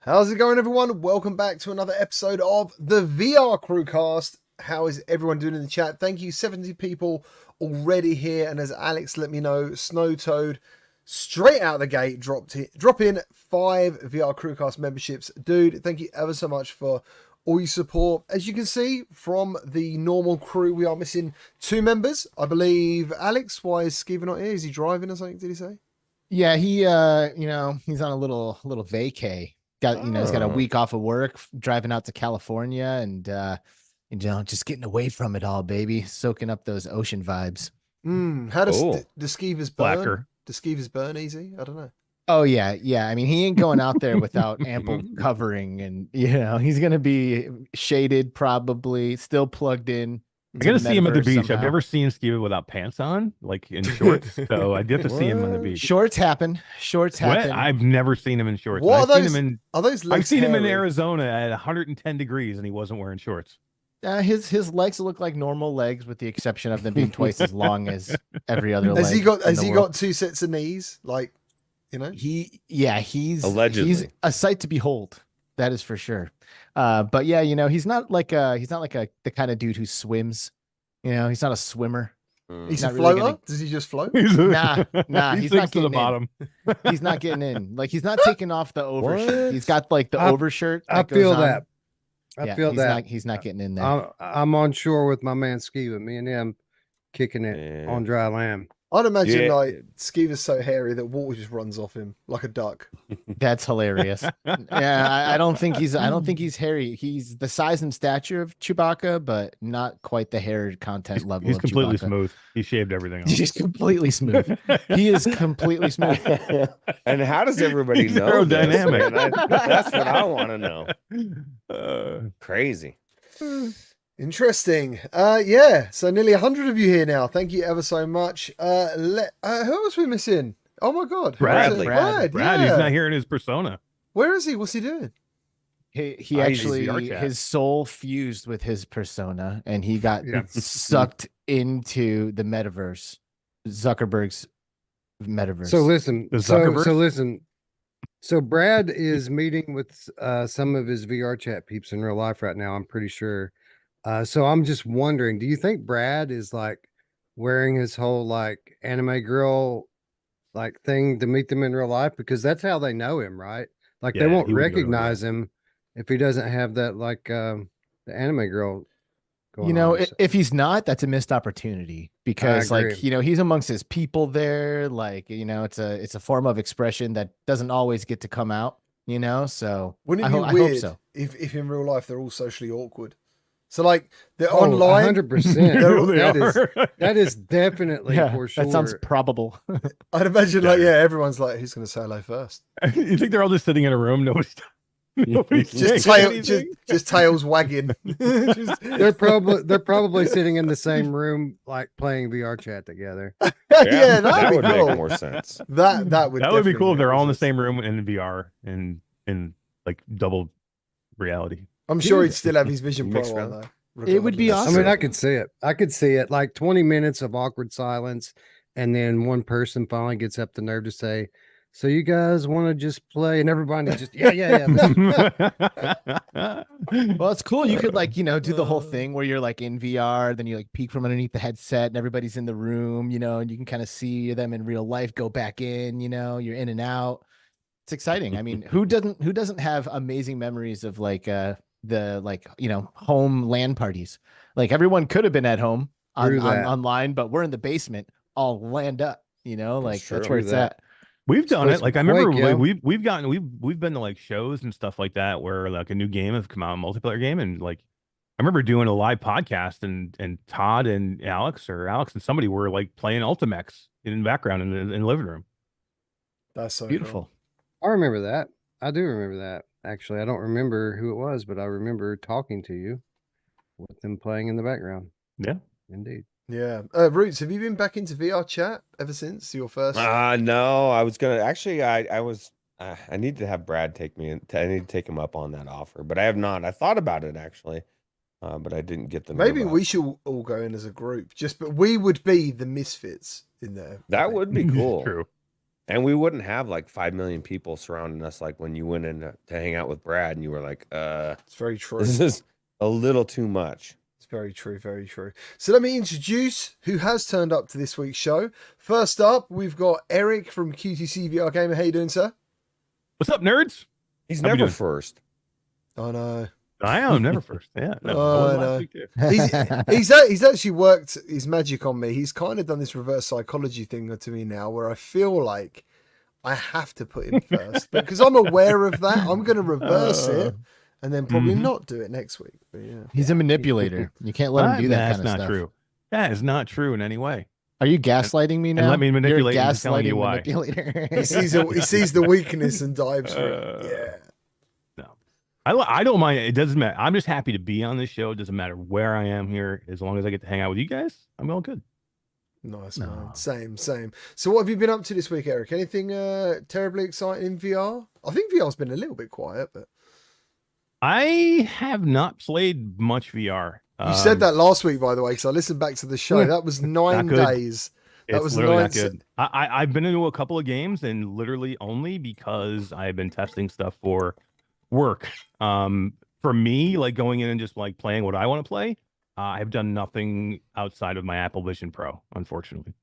How's it going, everyone? Welcome back to another episode of the VR CruCast. How is everyone doing in the chat? Thank you, 70 people already here. And as Alex let me know, Snow Toad straight out the gate drop in 5 VR CruCast memberships. Dude, thank you ever so much for all your support. As you can see from the normal crew, we are missing 2 members. I believe Alex, why is Skeever not here? Is he driving or something? Did he say? Yeah, he he's on a little vacay. He's got a week off of work, driving out to California and just getting away from it all, baby. Soaking up those ocean vibes. How does the Skeevers burn? Blacker. Do Skeevers burn easy? I don't know. Oh yeah. I mean, he ain't going out there without ample covering, and he's gonna be shaded, probably still plugged in. I gotta see him at the beach. Somehow. I've never seen Skeever without pants on, like in shorts. So I get to see him on the beach. Shorts happen. I've never seen him in shorts. What I've are those? I've seen him in Arizona at 110 degrees, and he wasn't wearing shorts. His legs look like normal legs, with the exception of them being twice as long as every other leg. Has he got 2 sets of knees? Like, he's allegedly. He's a sight to behold. That is for sure. But yeah, he's not like the kind of dude who swims. He's not a swimmer. He's not a really floater. Does he just float? Nah, He he's not sinks to the getting bottom. in. He's not getting in. Like, he's not taking off the overshirt. What? He's got like the overshirt. I feel that. He's not getting in there. I'm on shore with my man Skiva. Me and him kicking it on dry land. I'd imagine like Skeever's so hairy that water just runs off him like a duck. That's hilarious. Yeah, I don't think he's hairy. He's the size and stature of Chewbacca, but not quite the hair content level. He's completely Chewbacca. smooth. He shaved everything off. He's completely smooth. He is completely smooth. And how does everybody He's know this, aerodynamic. man? That's what I want to know. Crazy. Interesting. Yeah. So nearly 100 of you here now. Thank you ever so much. Who else are we missing? Oh my God. Bradley. Brad. Brad, Yeah. he's not here in his persona. Where is he? What's he doing? He actually, his soul fused with his persona, and he got sucked into the metaverse, Zuckerberg's metaverse. So listen, The so Zuckerverse? listen. So Brad is meeting with some of his VR chat peeps in real life right now, I'm pretty sure. So I'm just wondering, do you think Brad is like wearing his whole like anime girl like thing to meet them in real life? Because that's how they know him, right? Like they Yeah, won't he wouldn't go to recognize him if he doesn't have that like the anime girl going on. If he's not, that's a missed opportunity, because like, he's amongst his people there. Like, it's a form of expression that doesn't always get to come out, so Wouldn't it be I weird hope so. if in real life they're all socially awkward? So like they're online. 100%. That is definitely for sure. That sounds probable. I'd imagine like, everyone's like, who's going to say hello first? You think they're all just sitting in a room? Nobody's just tails wagging. They're probably sitting in the same room, like playing VR chat together. Yeah, that would cool. make more sense. That would be cool if they're all in the sense. same room in VR and in like double reality. I'm sure he'd still have his Vision Pro Mixed on reality. though. It would be regardless. awesome. I mean, I could see it. Like 20 minutes of awkward silence, and then one person finally gets up the nerve to say, "So you guys want to just play?" And everybody just yeah. Well, it's cool. You could like, do the whole thing where you're like in VR, then you like peek from underneath the headset and everybody's in the room, and you can kind of see them in real life, go back in, you're in and out. It's exciting. I mean, who doesn't have amazing memories of like home LAN parties? Like, everyone could have been at home online, but we're in the basement all LANed up, that's where it's at. We've done it. Like, I remember Quake, we've been to like shows and stuff like that where like a new game has come out, a multiplayer game, and like I remember doing a live podcast and Todd and Alex and somebody were like playing Ultimex in the background in the living room. That's so Beautiful. cool. I remember that. I do remember that. Actually, I don't remember who it was, but I remember talking to you with them playing in the background. Yeah, indeed. Yeah. Roots, have you been back into VR chat ever since your first? No, I was gonna actually. I need to have Brad take me in. I need to take him up on that offer, but I have not. I thought about it actually, but I didn't get the. Maybe we should all go in as a group. But we would be the misfits in there. That would be cool. True. And we wouldn't have like 5 million people surrounding us like when you went in to hang out with Brad and you were like, It's very true. this is a little too much. It's very true, very true. So let me introduce who has turned up to this week's show. First up, we've got Eric from QTC VR Gamer. How you doing, sir? What's up, nerds? He's How we never doing? first. I know. I am never first. Yeah, no, I Oh, was no. last week too. He's actually worked his magic on me. He's kind of done this reverse psychology thing to me now, where I feel like I have to put him first because I'm aware of that. I'm going to reverse it and then probably not do it next week. But yeah, He's a manipulator. You can't let him do that That's kind of not stuff. true. That is not true in any way. Are you gaslighting me now? let me manipulate You're a into telling you gaslighting why. manipulator. he sees the weakness and dives for it. Yeah. I don't mind. It doesn't matter. I'm just happy to be on this show. It doesn't matter where I am here. As long as I get to hang out with you guys, I'm all good. Nice, No. man. Same. So what have you been up to this week, Eric? Anything terribly exciting in VR? I think VR's been a little bit quiet, but I have not played much VR. you said that last week, by the way, because I listened back to the show. That was 9 good. days. That It's was literally 9 not good. I've been into a couple of games and literally only because I've been testing stuff for work. For me, like going in and just like playing what I want to play, I've done nothing outside of my Apple Vision Pro, unfortunately.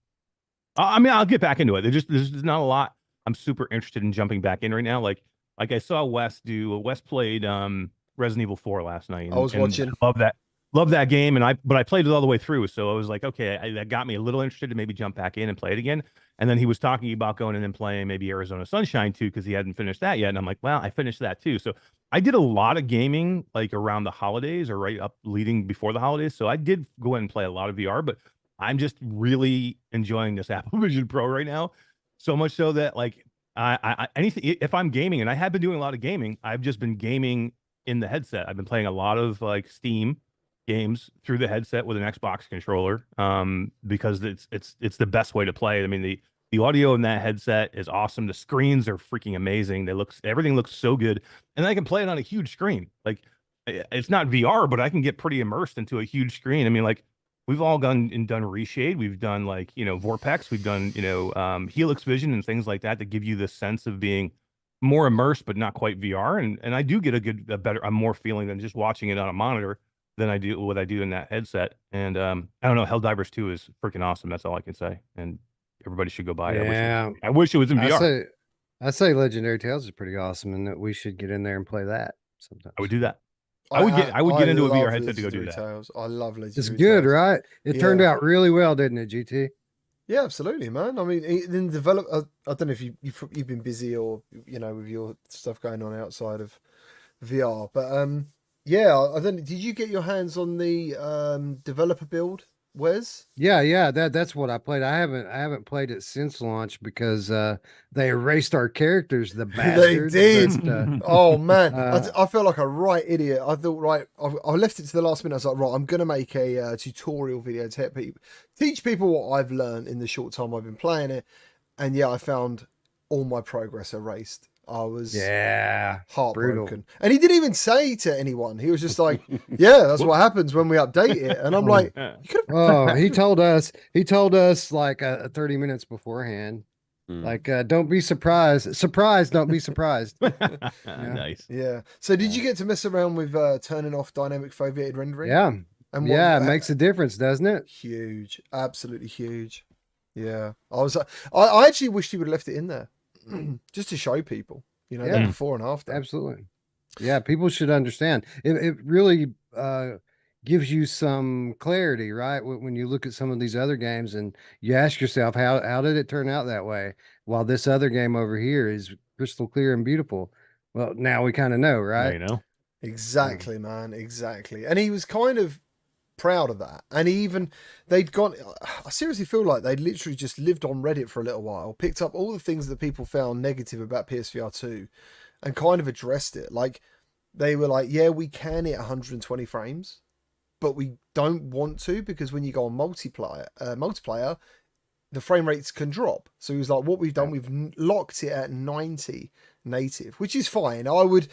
I mean, I'll get back into it. There's not a lot I'm super interested in jumping back in right now. Like I saw Wes played Resident Evil 4 last night. I was watching. Love that game, but I played it all the way through, so I was like, okay, that got me a little interested to maybe jump back in and play it again. And then he was talking about going in and playing maybe Arizona Sunshine 2 because he hadn't finished that yet. And I'm like, well, I finished that too. So I did a lot of gaming like around the holidays or right up leading before the holidays. So I did go in and play a lot of VR, but I'm just really enjoying this Apple Vision Pro right now. So much so that like I anything, if I'm gaming, and I have been doing a lot of gaming, I've just been gaming in the headset. I've been playing a lot of like Steam games through the headset with an Xbox controller, because it's the best way to play. I mean, the audio in that headset is awesome. The screens are freaking amazing. Everything looks so good, and I can play it on a huge screen. Like it's not VR, but I can get pretty immersed into a huge screen. I mean, like we've all done Reshade, we've done like Vorpex, we've done Helix Vision and things like that give you this sense of being more immersed, but not quite VR. And I do get a more feeling than just watching it on a monitor than I do what I do in that headset. And I don't know, Helldivers 2 is freaking awesome. That's all I can say. And everybody should go buy it. Yeah. I wish it was in VR. I say Legendary Tales is pretty awesome, and that we should get in there and play that sometime. I would do that. I would get into a love VR headset to go do Legendary that. Tales. I love Legendary It's good, Tales. right? It turned out really well, didn't it, GT? Yeah, absolutely, man. I mean, in develop. I don't know if you've been busy or with your stuff going on outside of VR, but yeah, I don't. Did you get your hands on the developer build, Wes? Yeah. That's what I played. I haven't played it since launch because they erased our characters. The bastards. They did. But, Oh man, Uh, I felt like a right idiot. I thought, right, I left it to the last minute. I was like, right, I'm gonna make a tutorial video to teach people what I've learned in the short time I've been playing it. And yeah, I found all my progress erased. I was heartbroken. brutal. And he didn't even say to anyone. He was just like, yeah, that's what happens when we update it. And I'm like, you could have. Oh, he told us like 30 minutes beforehand. Like, don't be surprised. Don't be surprised. Nice. Yeah. So did you get to mess around with turning off dynamic foveated rendering? Yeah. And It makes a difference, doesn't it? Huge. Absolutely huge. Yeah. I actually wished he would have left it in there just to show people, the before and after. Absolutely. Yeah, people should understand. It really gives you some clarity, right? When you look at some of these other games and you ask yourself, how did it turn out that way? While this other game over here is crystal clear and beautiful. Well, now we kind of know, right? Now you know. Exactly, man. Exactly. And he was kind of proud of that. And I seriously feel like they'd literally just lived on Reddit for a little while, picked up all the things that people found negative about PSVR 2 and kind of addressed it. Like they were like, yeah, we can hit 120 frames, but we don't want to because when you go on multiplayer, the frame rates can drop. So he was like, what we've done, we've locked it at 90 native, which is fine. I would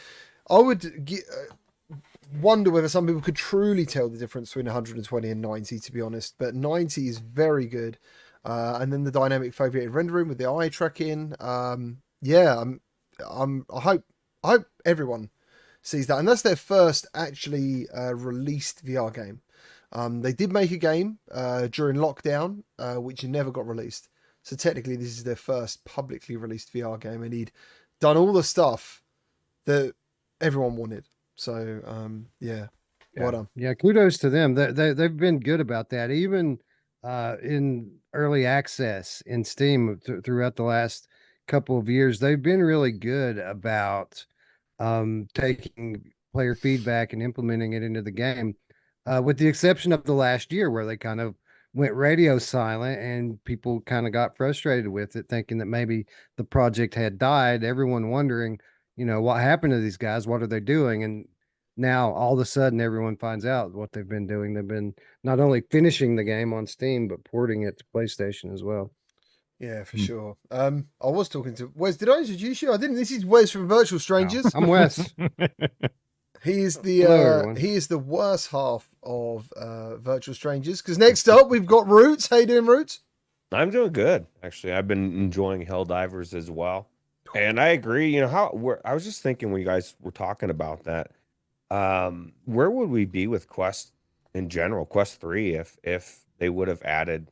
wonder whether some people could truly tell the difference between 120 and 90, to be honest. But 90 is very good. And then the dynamic foveated rendering with the eye tracking. Yeah, I hope everyone sees that, and that's their first actually released VR game. They did make a game during lockdown, which never got released. So technically, this is their first publicly released VR game, and he'd done all the stuff that everyone wanted. So yeah, well done. Yeah, kudos to them. They've been good about that. Even in early access in Steam throughout the last couple of years, they've been really good about taking player feedback and implementing it into the game. With the exception of the last year where they kind of went radio silent and people kind of got frustrated with it, thinking that maybe the project had died. Everyone wondering, what happened to these guys? What are they doing? And now all of a sudden everyone finds out what they've been doing. They've been not only finishing the game on Steam, but porting it to PlayStation as well. Yeah, for sure. I was talking to Wes. Did I introduce you? I didn't. This is Wes from Virtual Strangers. I'm Wes. He is Hello, the worst half of Virtual Strangers. Because next up we've got Roots. How you doing, Roots? I'm doing good, actually. I've been enjoying Helldivers as well, and I agree. I was just thinking when you guys were talking about that, where would we be with Quest in general, Quest 3, if they would have added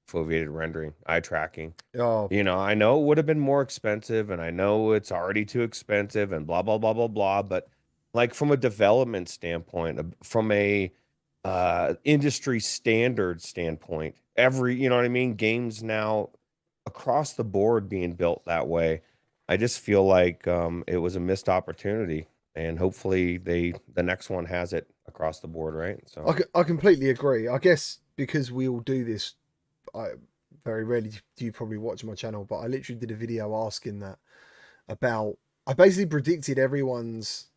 foveated rendering, eye tracking? Oh, I know it would have been more expensive, and I know it's already too expensive, and blah blah blah blah blah. But like from a development standpoint, from a industry standard standpoint, you know what I mean, games now across the board being built that way, I just feel like it was a missed opportunity, and hopefully the next one has it across the board, right? So I completely agree. I guess because we all do this, I very rarely do you probably watch my channel, but I literally did a video asking that about. I basically predicted everyone's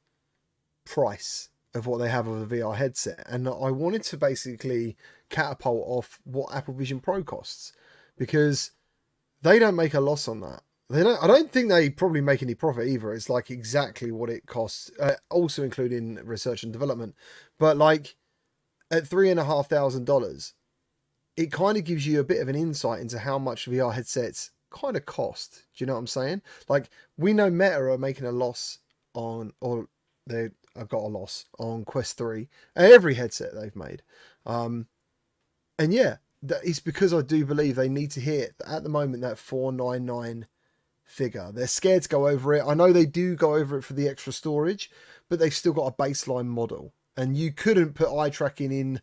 price of what they have of a VR headset, and I wanted to basically catapult off what Apple Vision Pro costs, because they don't make a loss on that. They don't. I don't think they probably make any profit either. It's like exactly what it costs, also including research and development. But like at $3,500, it kind of gives you a bit of an insight into how much VR headsets kind of cost. Do you know what I'm saying? Like, we know Meta are making a loss on, or they have got a loss on Quest 3 and every headset they've made. And yeah, it's because I do believe they need to hit at the moment that $499 figure. They're scared to go over it. I know they do go over it for the extra storage, but they've still got a baseline model, and you couldn't put eye tracking in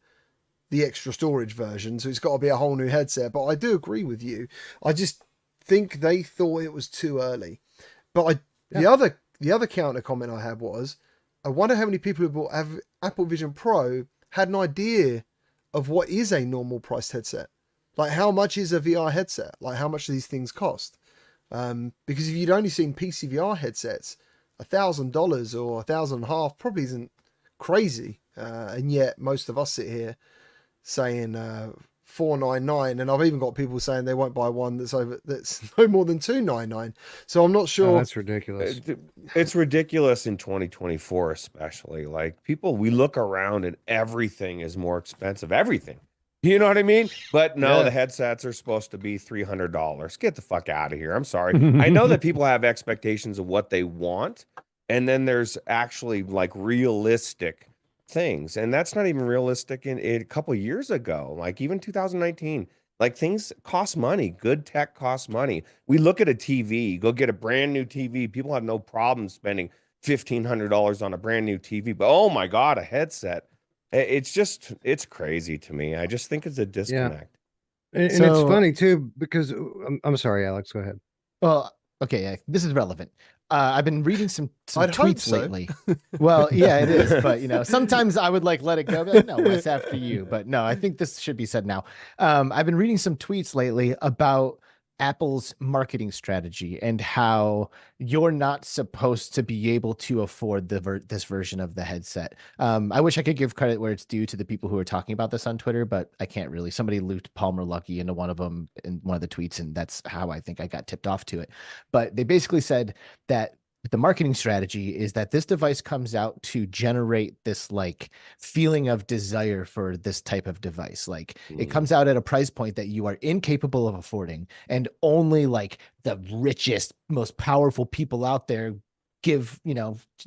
the extra storage version, so it's got to be a whole new headset. But I do agree with you. I just think they thought it was too early. But the other counter comment I had was, I wonder how many people who bought Apple Vision Pro had an idea of what is a normal priced headset. Like, how much is a VR headset? Like, how much do these things cost? Because if you'd only seen PCVR headsets, $1,000 or $1,500 probably isn't crazy. And yet most of us sit here saying $499, and I've even got people saying they won't buy one that's no more than $299. So I'm not sure. Oh, that's ridiculous. It's ridiculous in 2024, especially. Like, we look around and everything is more expensive. Everything. You know what I mean? But no, the headsets are supposed to be $300. Get the fuck out of here. I'm sorry. I know that people have expectations of what they want, and then there's actually like realistic things, and that's not even realistic in a couple of years ago. Like even 2019, like things cost money. Good tech costs money. We look at a TV, go get a brand new TV. People have no problem spending $1,500 on a brand new TV, but oh my God, a headset. It's crazy to me. I just think it's a disconnect. And it's funny too, because I'm sorry, Alex, go ahead. Well, okay, this is relevant. I've been reading some tweets lately. So. Well, yeah, it is. But, sometimes I would let it go. Like, no, Wes, after you. But no, I think this should be said now. I've been reading some tweets lately about Apple's marketing strategy and how you're not supposed to be able to afford this version of the headset. I wish I could give credit where it's due to the people who are talking about this on Twitter, but I can't really. Somebody looped Palmer Luckey into one of them in one of the tweets, and that's how I think I got tipped off to it. But they basically said that the marketing strategy is that this device comes out to generate this like feeling of desire for this type of device. Like it comes out at a price point that you are incapable of affording, and only like the richest, most powerful people out there give,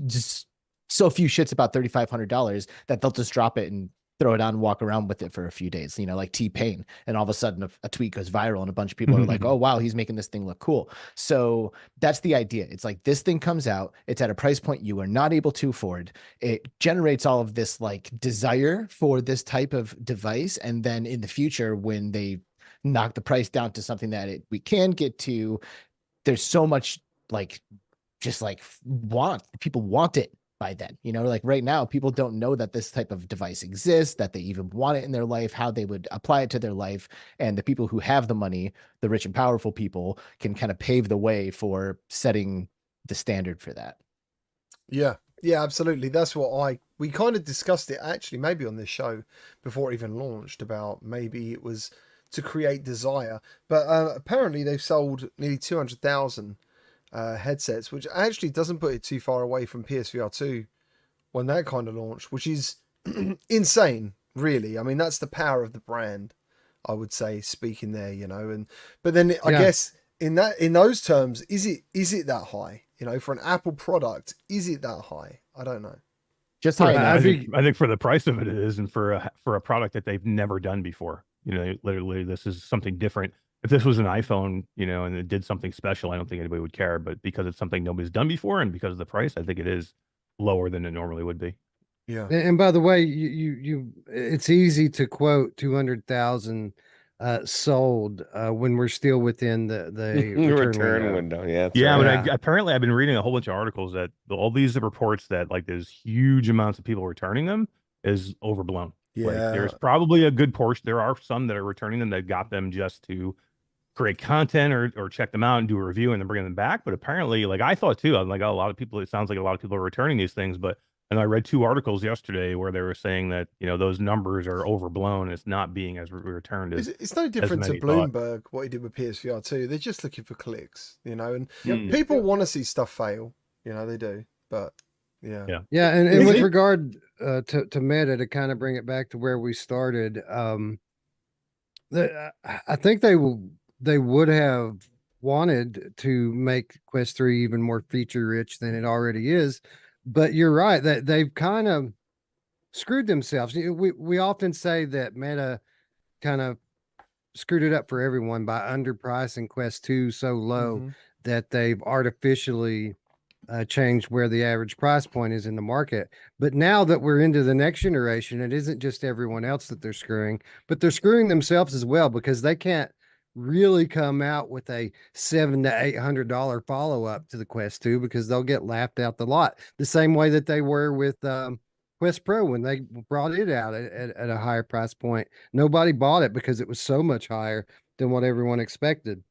just so few shits about $3,500 that they'll just drop it and throw it on and walk around with it for a few days, like T-Pain. And all of a sudden a tweet goes viral and a bunch of people are like, oh, wow, he's making this thing look cool. So that's the idea. It's like this thing comes out, it's at a price point you are not able to afford. It generates all of this like desire for this type of device. And then in the future, when they knock the price down to something that we can get to, there's so much like, just like people want it by then, like right now, people don't know that this type of device exists, that they even want it in their life, how they would apply it to their life. And the people who have the money, the rich and powerful people, can kind of pave the way for setting the standard for that. Yeah, absolutely. That's what we kind of discussed it actually, maybe on this show before it even launched, about maybe it was to create desire. But apparently they've sold nearly 200,000 headsets, which actually doesn't put it too far away from PSVR2 when that kind of launched, which is insane, really. I mean, that's the power of the brand, I would say, speaking there, but then I guess in those terms, is it that high? For an Apple product, is it that high? I don't know. Just high enough. I think for the price of it is, and for a product that they've never done before. Literally, this is something different. If this was an iPhone, and it did something special, I don't think anybody would care. But because it's something nobody's done before, and because of the price, I think it is lower than it normally would be. Yeah. And by the way, it's easy to quote 200,000 sold when we're still within the return window. Yeah. Yeah, but apparently I've been reading a whole bunch of articles that all these reports that like there's huge amounts of people returning them is overblown. Yeah. Like, there's probably a good portion. There are some that are returning them that got them just to create content or check them out and do a review and then bring them back. But apparently, like I thought too, I'm like, a lot of people, it sounds like a lot of people are returning these things. But and I read 2 articles yesterday where they were saying that, those numbers are overblown. It's not being as returned as it's no different to Bloomberg, what he did with PSVR 2. They're just looking for clicks, and people want to see stuff fail. They do. But yeah. And with regard to Meta, to kind of bring it back to where we started, I think they would have wanted to make Quest 3 even more feature rich than it already is. But you're right that they've kind of screwed themselves. We often say that Meta kind of screwed it up for everyone by underpricing Quest 2 so low that they've artificially changed where the average price point is in the market. But now that we're into the next generation, it isn't just everyone else that they're screwing, but they're screwing themselves as well, because they can't really come out with a $700 to $800 follow-up to the Quest 2, because they'll get laughed out the lot, the same way that they were with Quest Pro when they brought it out at a higher price point. Nobody bought it because it was so much higher than what everyone expected.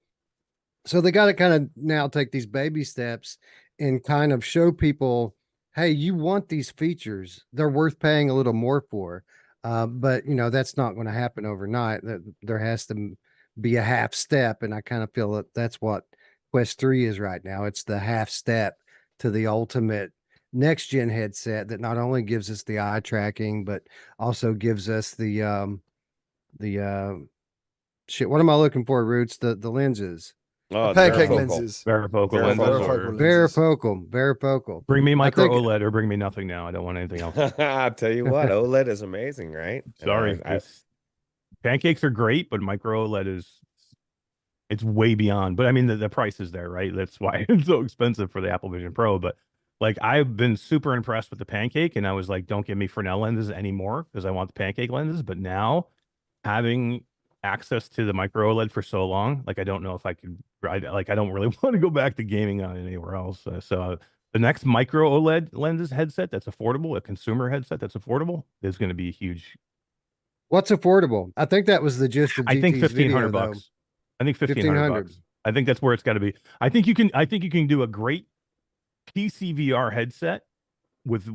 So they got to kind of now take these baby steps and kind of show people, hey, you want these features, they're worth paying a little more for. But that's not going to happen overnight. There has to be a half step, and I kind of feel that that's what Quest 3 is right now. It's the half step to the ultimate next gen headset that not only gives us the eye tracking, but also gives us the shit. What am I looking for, Roots? The lenses. Oh, pancake lenses. Varifocal. Bring me micro OLED or bring me nothing now. I don't want anything else. I'll tell you what, OLED is amazing, right? Sorry. Pancakes are great, but micro OLED it's way beyond. But I mean, the price is there, right? That's why it's so expensive for the Apple Vision Pro. But like, I've been super impressed with the Pancake, and I was like, don't give me Fresnel lenses anymore because I want the Pancake lenses. But now, having access to the micro OLED for so long, like I don't know if I could. I don't really want to go back to gaming on it anywhere else. So the next micro OLED lenses headset that's affordable, a consumer headset that's affordable, is going to be huge. What's affordable? I think that was the gist of GT's I think $1,500 bucks. I think $1,500. I think that's where it's got to be. I think you can do a great PC VR headset with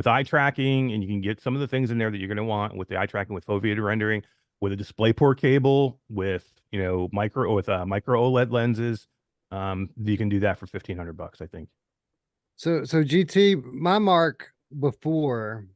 eye tracking, and you can get some of the things in there that you're going to want with the eye tracking, with foveated rendering, with a DisplayPort cable, with micro OLED lenses. You can do that for $1,500, I think. So GT, my mark before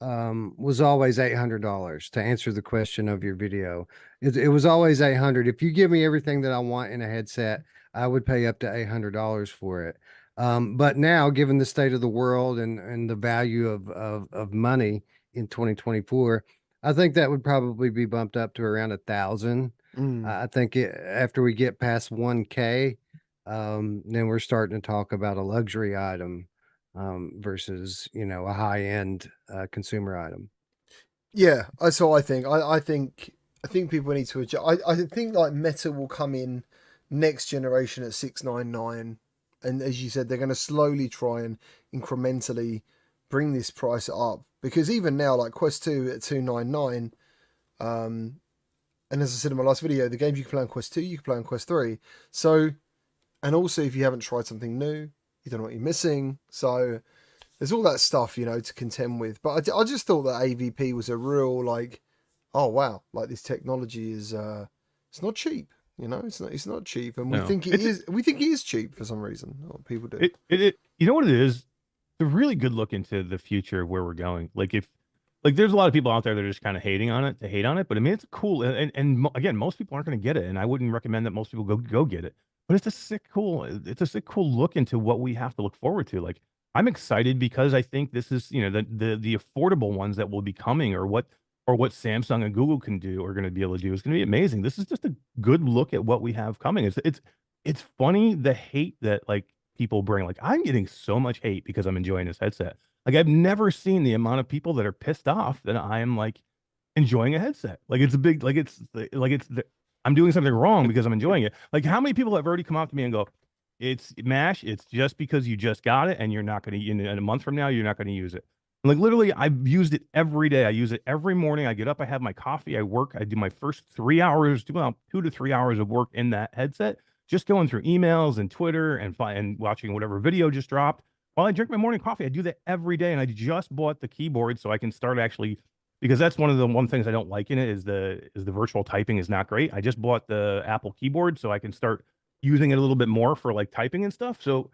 was always $800 to answer the question of your video. It was always 800. If you give me everything that I want in a headset, I would pay up to $800 for it. But now, given the state of the world and the value of money in 2024, I think that would probably be bumped up to around 1,000. I think after we get past 1K, then we're starting to talk about a luxury item versus, you know, a high end consumer item. Yeah, so I think. I think people need to adjust. I think like Meta will come in next generation at 699, and as you said, they're going to slowly try and incrementally bring this price up, because even now, like Quest 2 at 299, and as I said in my last video, the games you can play on Quest 2, you can play on Quest 3. So, and also if you haven't tried something new, you don't know what you're missing. So there's all that stuff, you know, to contend with. But I just thought that AVP was a real, like, oh wow, like this technology is it's not cheap, you know, it's not cheap, and we think it is. We think it is cheap for some reason. Or people do. It you know what it is? It's a really good look into the future of where we're going. Like there's a lot of people out there that are just kind of hating on it to hate on it, but I mean it's cool. And again, most people aren't going to get it, and I wouldn't recommend that most people go get it. But it's a sick cool look into what we have to look forward to. Like I'm excited because I think this is, you know, the affordable ones that will be coming, or what Samsung and Google can do are going to be able to do is going to be amazing. This is just a good look at what we have coming. It's funny the hate that like people bring. Like I'm getting so much hate because I'm enjoying this headset. Like I've never seen the amount of people that are pissed off that I am like enjoying a headset. Like it's a big, like I'm doing something wrong because I'm enjoying it. Like how many people have already come out to me and go, it's MASH, it's just because you just got it and you're not going to, in a month from now, you're not going to use it. Like literally, I've used it every day. I use it every morning. I get up, I have my coffee, I work, I do my first 3 hours, well, 2 to 3 hours of work in that headset, just going through emails and Twitter and watching whatever video just dropped. While I drink my morning coffee, I do that every day. And I just bought the keyboard so I can start actually, because that's one things I don't like in it is the virtual typing is not great. I just bought the Apple keyboard so I can start using it a little bit more for like typing and stuff. So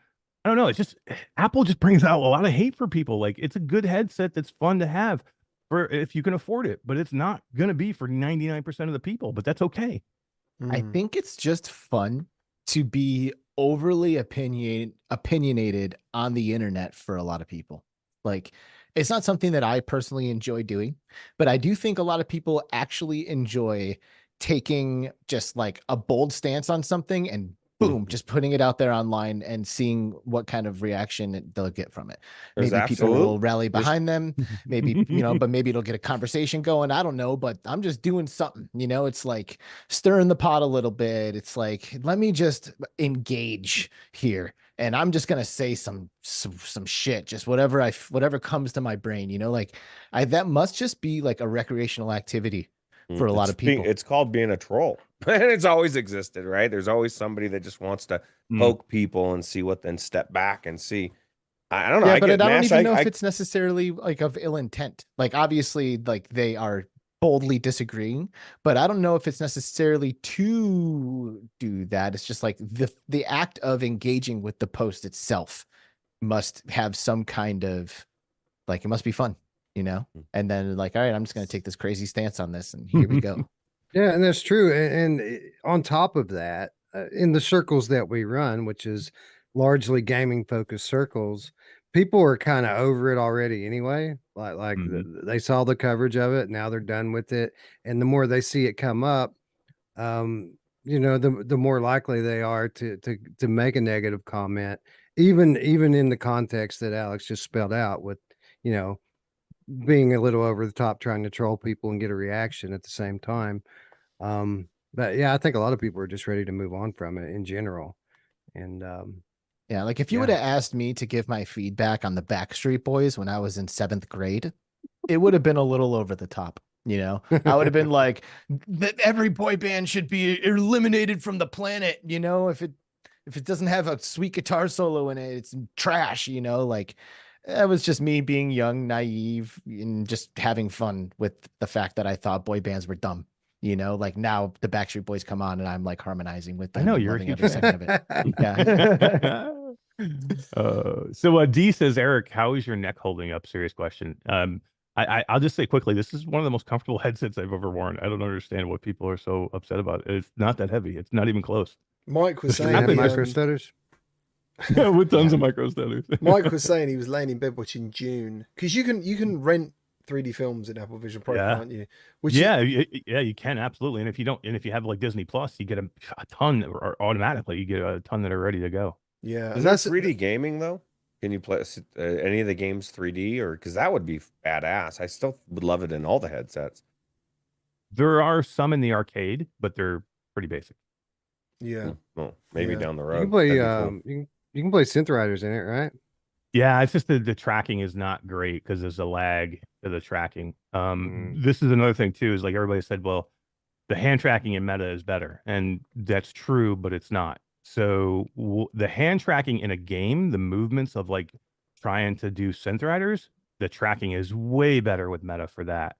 I don't know. It's just Apple just brings out a lot of hate for people. Like it's a good headset that's fun to have for if you can afford it, but it's not going to be for 99% of the people, but that's okay. I think it's just fun to be overly opinionated on the internet for a lot of people. Like it's not something that I personally enjoy doing, but I do think a lot of people actually enjoy taking just like a bold stance on something and boom, just putting it out there online and seeing what kind of reaction they'll get from it. Maybe people will rally behind them, maybe, you know, but maybe it'll get a conversation going. I don't know, but I'm just doing something, you know, it's like stirring the pot a little bit. It's like, let me just engage here. And I'm just going to say some shit, just whatever comes to my brain, you know, like that must just be like a recreational activity for a lot of people. It's called being a troll. And it's always existed, right? There's always somebody that just wants to poke people and see what, then step back and see. I don't know. Yeah, but I don't even know if it's necessarily like of ill intent. Like obviously, like they are boldly disagreeing, but I don't know if it's necessarily to do that. It's just like the act of engaging with the post itself must have some kind of like, it must be fun, you know? And then like, all right, I'm just going to take this crazy stance on this and here we go. Yeah, and that's true. And on top of that, in the circles that we run, which is largely gaming focused circles, people are kind of over it already anyway. Like they saw the coverage of it, now they're done with it. And the more they see it come up, you know, the more likely they are to make a negative comment, even in the context that Alex just spelled out with, you know, being a little over the top, trying to troll people and get a reaction at the same time. But yeah, I think a lot of people are just ready to move on from it in general. And yeah, like if you would have asked me to give my feedback on the Backstreet Boys when I was in 7th grade, it would have been a little over the top. You know, I would have been like, every boy band should be eliminated from the planet. You know, if it doesn't have a sweet guitar solo in it, it's trash. You know, like that was just me being young, naive, and just having fun with the fact that I thought boy bands were dumb. You know, like now the Backstreet Boys come on and I'm like harmonizing with them. I know, and you're a loving huge every second of it. Yeah. So D says, Eric, how is your neck holding up? Serious question. I'll just say quickly, this is one of the most comfortable headsets I've ever worn. I don't understand what people are so upset about. It's not that heavy. It's not even close. Mike was Does it saying have micro stutters. With tons of micro stutters. Mike was saying he was laying in bed watching June, because you can rent 3D films in Apple Vision Pro, Yeah. can't you? Which yeah, you can absolutely. And if you don't, and if you have like Disney Plus, you get a ton, or automatically you get a ton that are ready to go. yeah, Is and there that's 3D gaming though? Can you play any of the games 3D, or because that would be badass? I still would love it in all the headsets. There are some in the arcade, but they're pretty basic. yeah. Well, maybe Yeah. down the road. You can play That'd be cool. you can play Synth Riders in it, right? Yeah, it's just the tracking is not great because there's a lag to the tracking. Mm. This is another thing too, is like everybody said, well, the hand tracking in meta is better, and that's true, but it's not. So the hand tracking in a game, the movements of like trying to do synth riders, the tracking is way better with meta for that.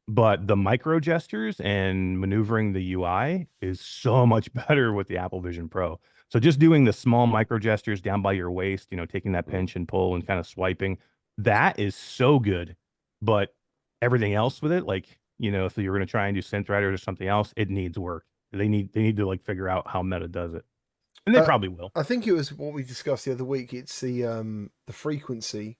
But the micro gestures and maneuvering the UI is so much better with the Apple Vision Pro. So just doing the small micro gestures down by your waist, you know, taking that pinch and pull and kind of swiping, that is so good. But everything else with it, like, you know, if you're going to try and do synth riders or something else, it needs work. They need to like figure out how meta does it, and they probably will. I think it was what we discussed the other week. It's the frequency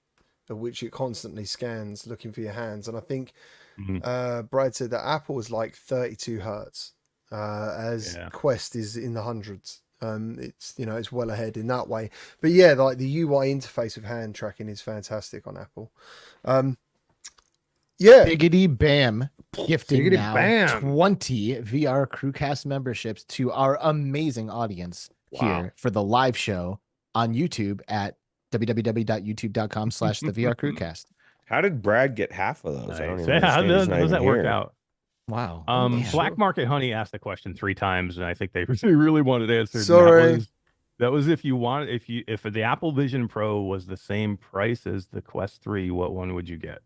at which it constantly scans looking for your hands, and I think Brad said that Apple is like 32 hertz, as Quest is in the hundreds. It's, you know, it's well ahead in that way. But yeah, like the UI interface of hand tracking is fantastic on Apple. Yeah, Biggity Bam gifting Biggity now bam. 20 VR CruCast memberships to our amazing audience here for the live show on YouTube at www.youtube.com/the VR CruCast. How did Brad get half of those? I don't even How understand. He's not does that even work here. out? Wow. Black Market Honey asked the question 3 times, and I think they really wanted answered. Sorry. That was if the Apple Vision Pro was the same price as the Quest 3, what one would you get?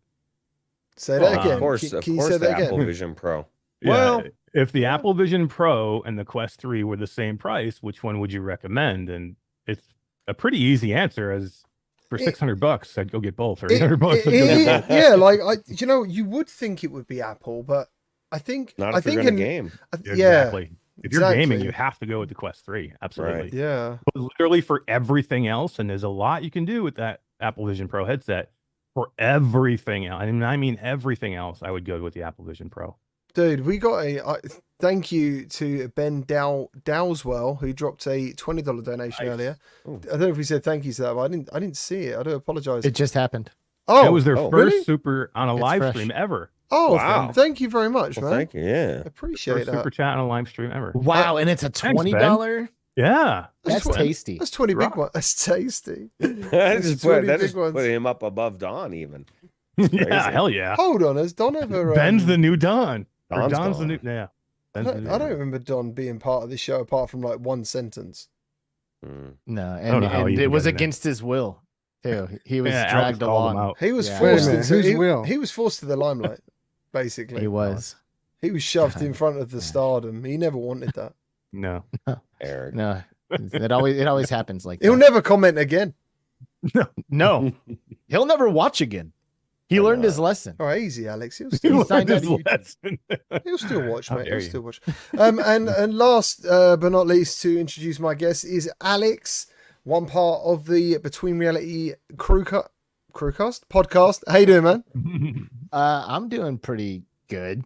say that again. Of course, Can you say that Apple again? Vision Pro. Well, if the Apple Vision Pro and the Quest 3 were the same price, which one would you recommend? And it's a pretty easy answer. As for $600, I'd go get both. Or $800, I'd go get both. Yeah, like you know, you would think it would be Apple, but I think Not I if you're think going to game. Exactly. If you're gaming, exactly. you have to go with the Quest 3. Absolutely. Right. Yeah. But literally for everything else, and there's a lot you can do with that Apple Vision Pro headset. For everything else, and I mean everything else, I would go with the Apple Vision Pro. Dude, we got a thank you to Ben Dowswell, who dropped a $20 donation earlier. Ooh. I don't know if we said thank you to that, but I didn't see it. I do apologize. It just happened. Oh, That was their oh, first really? super on a It's live fresh. stream ever. Oh, Wow. thank you very much, Well, man. thank you. Yeah. Appreciate First that. super chat on a live stream ever. Wow, and it's a Thanks, Ben. $20. Yeah. That's That's tasty. That's 20 big Rock. ones. That's tasty. that That's just 20 put big ones. him up above Don even. Yeah, crazy. hell yeah. Hold on, has Don ever? Ben's the new Don. Or Don's Don's the gone. new. Yeah. I Ben's the new don't Don. remember Don being part of this show apart from like one sentence. Mm. No, don't know how and he it even was got in there. against his will too. He was Yeah, Alex dragged called him along. out. He was Yeah. forced. Wait a minute, into, whose will? he was forced to the limelight, basically. He was. He was shoved in front of the Yeah. stardom. He never wanted that. No. Eric. No, it always happens like He'll that. never comment again. No, he'll never watch again. He Why learned not? his lesson. All right, easy, Alex. He'll He still, signed learned his out of lesson. he'll still watch, How mate. dare He'll you. still watch. And last but not least, to introduce my guest is Alex, one part of the Between Reality crewcast podcast. How you doing, man? I'm doing pretty good.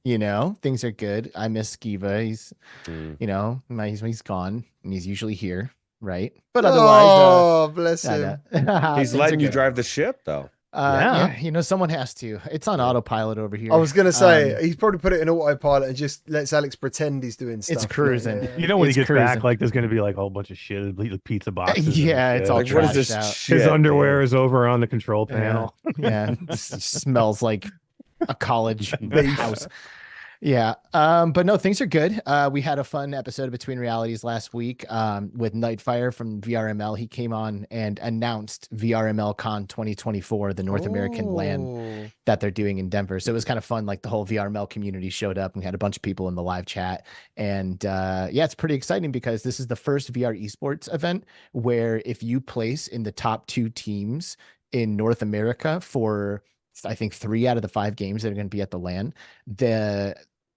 You know, things are good. I miss Skiva. He's, Mm. you know, he's gone, and he's usually here, right? But otherwise, Oh, bless I him. know. He's Things letting are you good. drive the ship though. Yeah, you know, someone has to. It's on autopilot over here. I was gonna say Um, he's probably put it in autopilot and just lets Alex pretend he's doing stuff. cruising. You know, when he It's gets cruising. back, like there's gonna be like a whole bunch of shit, like pizza boxes. and Yeah, it's shit. all Like, what is trashed this out. shit? His underwear man? is over on the control panel. Yeah, it smells like a college Beef. house. Yeah. But no, things are good. We had a fun episode of Between Realities last week with Nightfire from VRML. He came on and announced VRML Con 2024, the North American LAN that they're doing in Denver. So it was kind of fun. Like the whole VRML community showed up and we had a bunch of people in the live chat. And yeah, it's pretty exciting because this is the first VR esports event where if you place in the top 2 teams in North America for I think 3 out of the 5 games that are going to be at the LAN, they're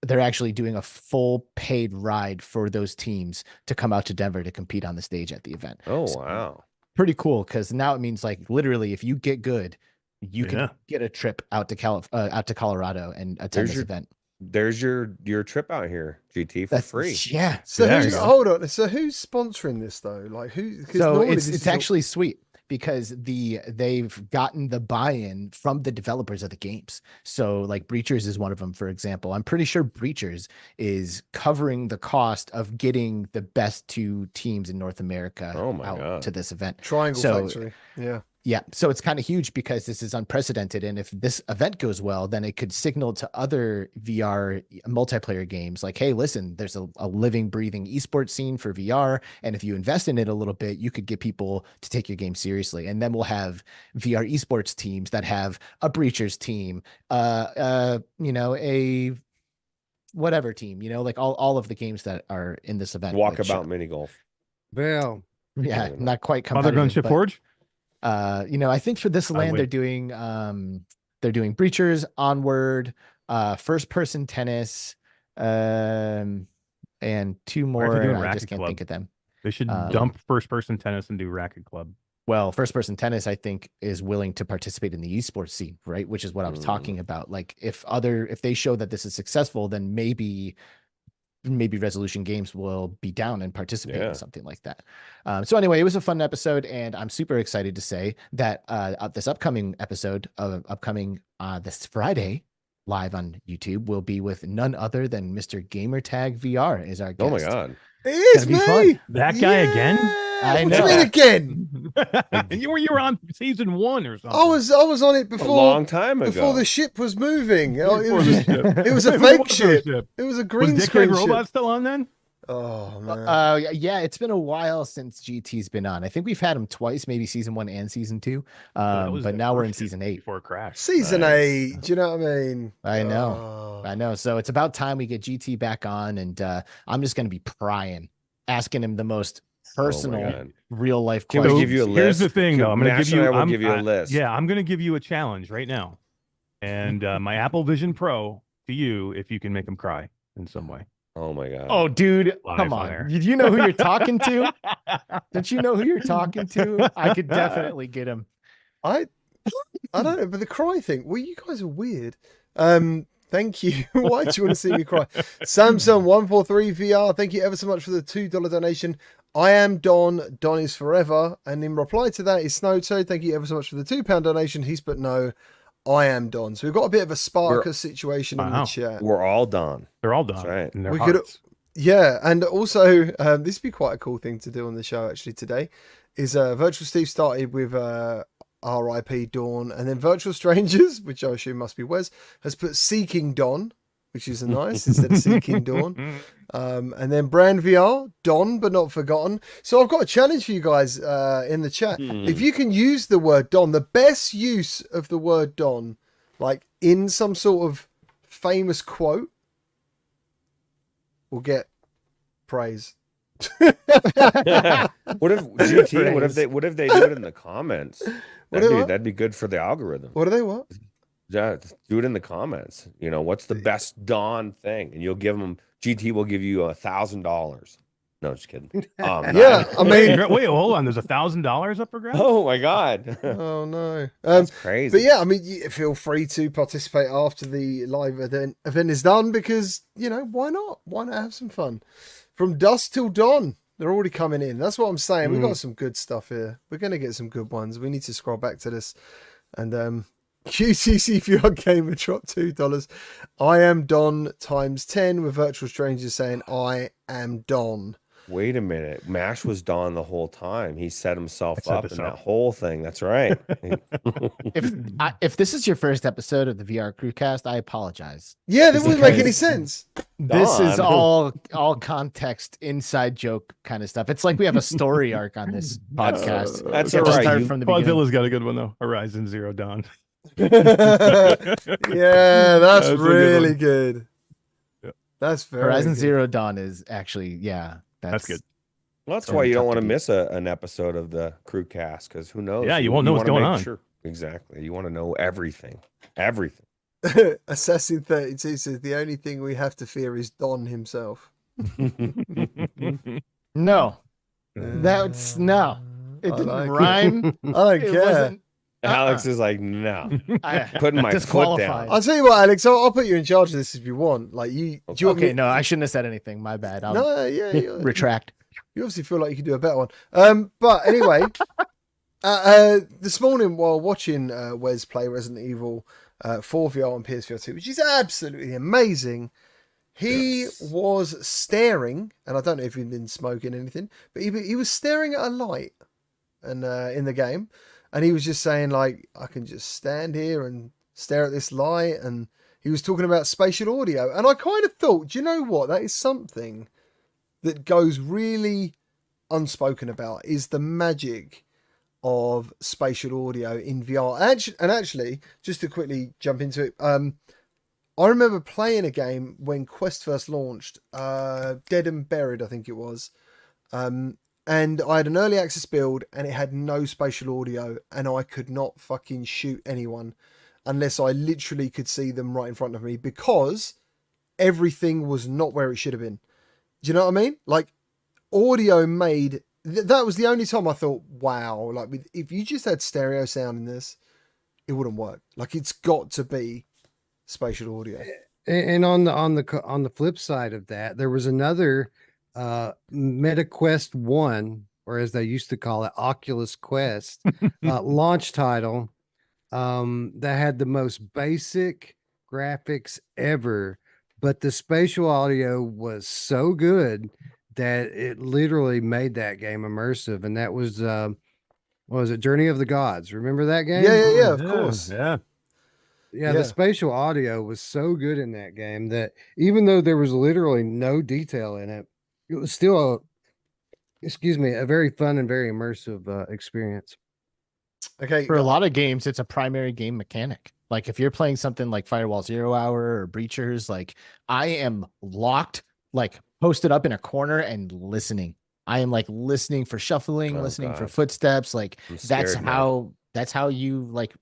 actually doing a full paid ride for those teams to come out to Denver to compete on the stage at the event. Oh, So, wow. pretty cool. Cause now it means like literally if you get good, you can get a trip out to Colorado and attend this event. There's your trip out here, GT, for free. Yeah. So hold on. So who's sponsoring this though? Like who? So it's actually sweet because they've gotten the buy-in from the developers of the games. So like Breachers is one of them, for example. I'm pretty sure Breachers is covering the cost of getting the best 2 teams in North America out to this event. Triangle Factory. Yeah. Yeah. So it's kind of huge because this is unprecedented. And if this event goes well, then it could signal to other VR multiplayer games like, hey, listen, there's a living, breathing esports scene for VR. And if you invest in it a little bit, you could get people to take your game seriously. And then we'll have VR esports teams that have a Breachers team, a whatever team, like all of the games that are in this event. Walkabout mini golf. Well, yeah, not quite competitive. Mother Gunship Forge? I think for this LAN they're doing Breachers, Onward, First Person Tennis, and 2 more. I just can't think of them. They should dump First Person Tennis and do Racket Club. Well, First Person Tennis, I think, is willing to participate in the esports scene, right? Which is what I was talking about. Like if they show that this is successful, then maybe Resolution Games will be down and participate in something like that. So anyway, it was a fun episode, and I'm super excited to say that this upcoming episode this Friday live on YouTube will be with none other than Mr. Gamertag VR is our guest. Oh my god, it is me. Fun. That guy again? I know. What do you mean again? you were on season 1 or something. I was on it before. A long time ago. Before the ship was moving. It was a fake ship. It was a green screen ship. Robot still on then? Oh man. Yeah, it's been a while since GT's been on. I think we've had him twice, maybe season 1 and season 2. But now we're in season 8 before Crash. Season 8. Do you know what I mean? I know. So it's about time we get GT back on, and I'm just gonna be prying, asking him the most personal, real life questions. Give you a list. Here's the thing, though. I'm going to give you a list. Yeah, I'm going to give you a challenge right now, and my Apple Vision Pro to you if you can make him cry in some way. Oh my god. Oh, dude, come on. Did you know who you're talking to? Don't you know who you're talking to? I could definitely get him. I don't know, but the cry thing. Well, you guys are weird. Thank you. Why do you want to see me cry? Samsung143 VR, thank you ever so much for the $2 donation. I am Don. Don is forever. And in reply to that is Snowtoad. Thank you ever so much for the £2 donation. He's put no. I am Don. So we've got a bit of a Sparkus situation in the chat. We're all Don. They're all Don. That's right. We could, yeah, and also this would be quite a cool thing to do on the show actually today. Is Virtual Steve started with RIP Dawn, and then Virtual Strangers, which I assume must be Wes, has put Seeking Dawn, which is nice instead of Seeking Dawn. And then Brand VR, Don but not forgotten. So I've got a challenge for you guys in the chat. If you can use the word Don, the best use of the word Don, like in some sort of famous quote, will get praise. What if GT? What if they do it in the comments? That'd be good for the algorithm. What are they? What? Yeah, do it in the comments. What's the best Dawn thing, and you'll give them. GT will give you $1,000. No, just kidding. Yeah, I mean, wait, hold on. There's $1,000 up for grabs. Oh my god. Oh no, that's crazy. But yeah, I mean, feel free to participate after the live event is done because why not? Why not have some fun? From dusk till dawn. They're already coming in. That's what I'm saying. We've got some good stuff here. We're going to get some good ones. We need to scroll back to this. And QTC VR Gamer dropped $2. I am Don times 10 with Virtual Strangers saying I am Don. Wait a minute. Mash was Don the whole time. He set himself I set up this in that up. whole thing. That's right. If this is your first episode of the VR CruCast, I apologize. Yeah, that It's wouldn't make any because sense. this is Don. all context, inside joke kind of stuff. It's like we have a story arc on this podcast. That's You have all to right. start You- from the beginning. Quadzilla's got a good one though. Horizon Zero Dawn. Yeah, that's That's a good really one. good. Yeah. That's very Horizon good. Zero Dawn is actually, yeah, That's good. Well, that's It's why you tough don't want to to beat. miss an episode of the CruCast, because who knows? Yeah, you won't know what's wanna going make on. Sure. Exactly. You want to know everything. Everything. Assassin 32 says the only thing we have to fear is Don himself. No, that's no. It I didn't like it. rhyme. I don't It care. wasn't. Alex is like, no. I, Putting my foot disqualified. down. I'll tell you what, Alex. I'll put you in charge of this if you want. Like you. Do you want Okay, me- no, I shouldn't have said anything. My bad. I'll No, yeah, you retract. obviously feel like you could do a better one. But anyway, this morning while watching Wes play Resident Evil 4 VR on PSVR2, which is absolutely amazing, he was staring, and I don't know if he'd been smoking anything, but he was staring at a light, and in the game, and he was just saying like, I can just stand here and stare at this light, and he was talking about spatial audio, and I kind of thought, do you know what? That is something that goes really unspoken about, is the magic of spatial audio in VR. And actually, just to quickly jump into it, I remember playing a game when Quest first launched, Dead and Buried, I think it was. And I had an early access build and it had no spatial audio, and I could not fucking shoot anyone unless I literally could see them right in front of me, because everything was not where it should have been. Do you know what I mean? Like, audio made... that was the only time I thought, wow, like if you just had stereo sound in this, it wouldn't work. Like, it's got to be spatial audio. And on the flip side of that, there was another MetaQuest 1, or as they used to call it, Oculus Quest launch title that had the most basic graphics ever, but the spatial audio was so good that it literally made that game immersive. And that was what was it, Journey of the Gods? Remember that game? Yeah, of course. Yeah. Yeah, the spatial audio was so good in that game that even though there was literally no detail in it, it was still a very fun and very immersive experience. Okay. For a lot of games, it's a primary game mechanic. Like if you're playing something like Firewall 0 Hour or Breachers, like I am locked, like posted up in a corner and listening. I am like listening for shuffling, listening for footsteps. Like that's how you like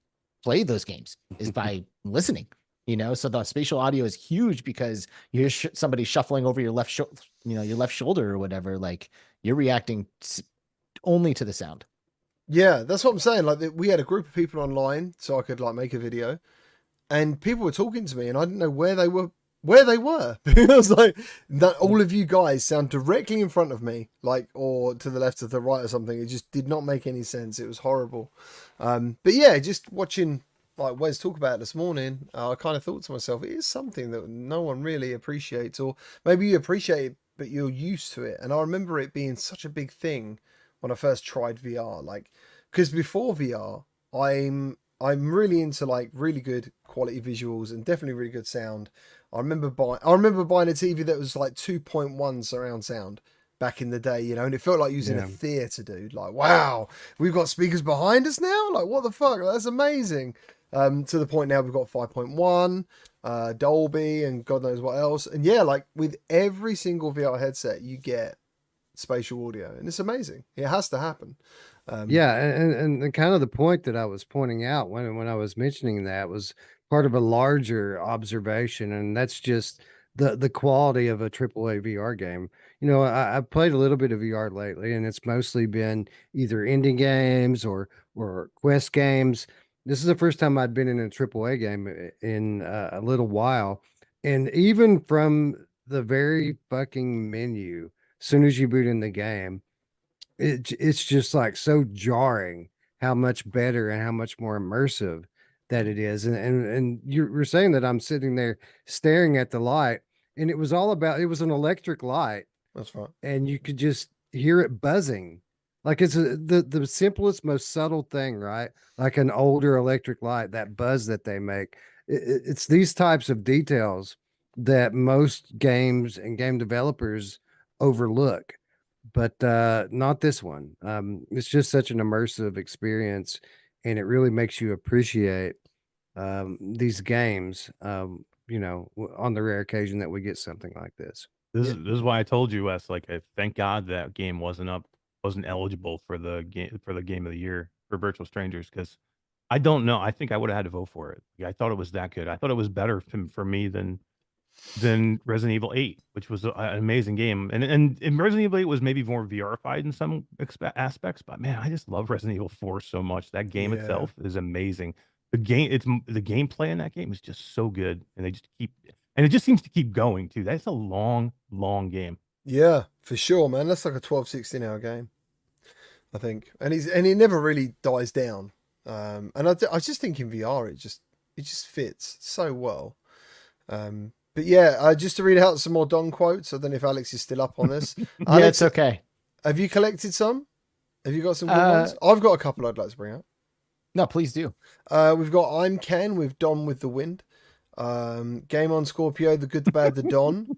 play those games, is by listening, you know? So the spatial audio is huge because you hear somebody shuffling over your left shoulder, your left shoulder or whatever. Like you're reacting only to the sound. Yeah, that's what I'm saying. Like, we had a group of people online, so I could like make a video, and people were talking to me, and I didn't know where they were. I was like, that all of you guys sound directly in front of me, like, or to the left or the right or something. It just did not make any sense. It was horrible. But yeah, just watching like Wes talk about it this morning, I kind of thought to myself, it is something that no one really appreciates, or maybe you appreciate it, but you're used to it. And I remember it being such a big thing when I first tried VR, like, because before VR, I'm really into like really good quality visuals and definitely really good sound. I remember buying a TV that was like 2.1 surround sound back in the day, you know, and it felt like using a theater, dude. Like, wow, we've got speakers behind us now. Like, what the fuck? That's amazing. To the point now we've got 5.1, Dolby, and God knows what else. And yeah, like with every single VR headset, you get spatial audio, and it's amazing. It has to happen. Yeah, and kind of the point that I was pointing out when I was mentioning that was part of a larger observation, and that's just the quality of a AAA VR game. You know, I've played a little bit of VR lately, and it's mostly been either indie games or Quest games. This is the first time I'd been in a AAA game in a little while, and even from the very fucking menu, as soon as you boot in the game, it's just like so jarring how much better and how much more immersive that it is. And you're saying that I'm sitting there staring at the light, and it was an electric light, That's right. and you could just hear it buzzing. Like it's the simplest, most subtle thing, right? Like an older electric light, that buzz that they make. It's these types of details that most games and game developers overlook, but not this one. It's just such an immersive experience, and it really makes you appreciate these games. On the rare occasion that we get something like this. This is why I told you, Wes. Like, thank God that game wasn't eligible for the game of the year for Virtual Strangers, because I don't know. I think I would have had to vote for it. I thought it was that good. I thought it was better for me than Resident Evil 8, which was an amazing game. And Resident Evil 8 was maybe more VRified in some aspects, but man, I just love Resident Evil 4 so much. That game itself is amazing. The gameplay in that game is just so good, and it just seems to keep going too. That's a long game. Yeah, for sure, man. That's like a 12, 16-hour game, I think. And he never really dies down. And I just think in VR it just fits so well. But yeah, just to read out some more Don quotes. I don't know if Alex is still up on this. Yeah, Alex, it's okay. have you collected some? Have you got some good ones? I've got a couple I'd like to bring up. No, please do. We've got I'm Ken with Don with the Wind. Game on Scorpio, The Good, the Bad, the Don.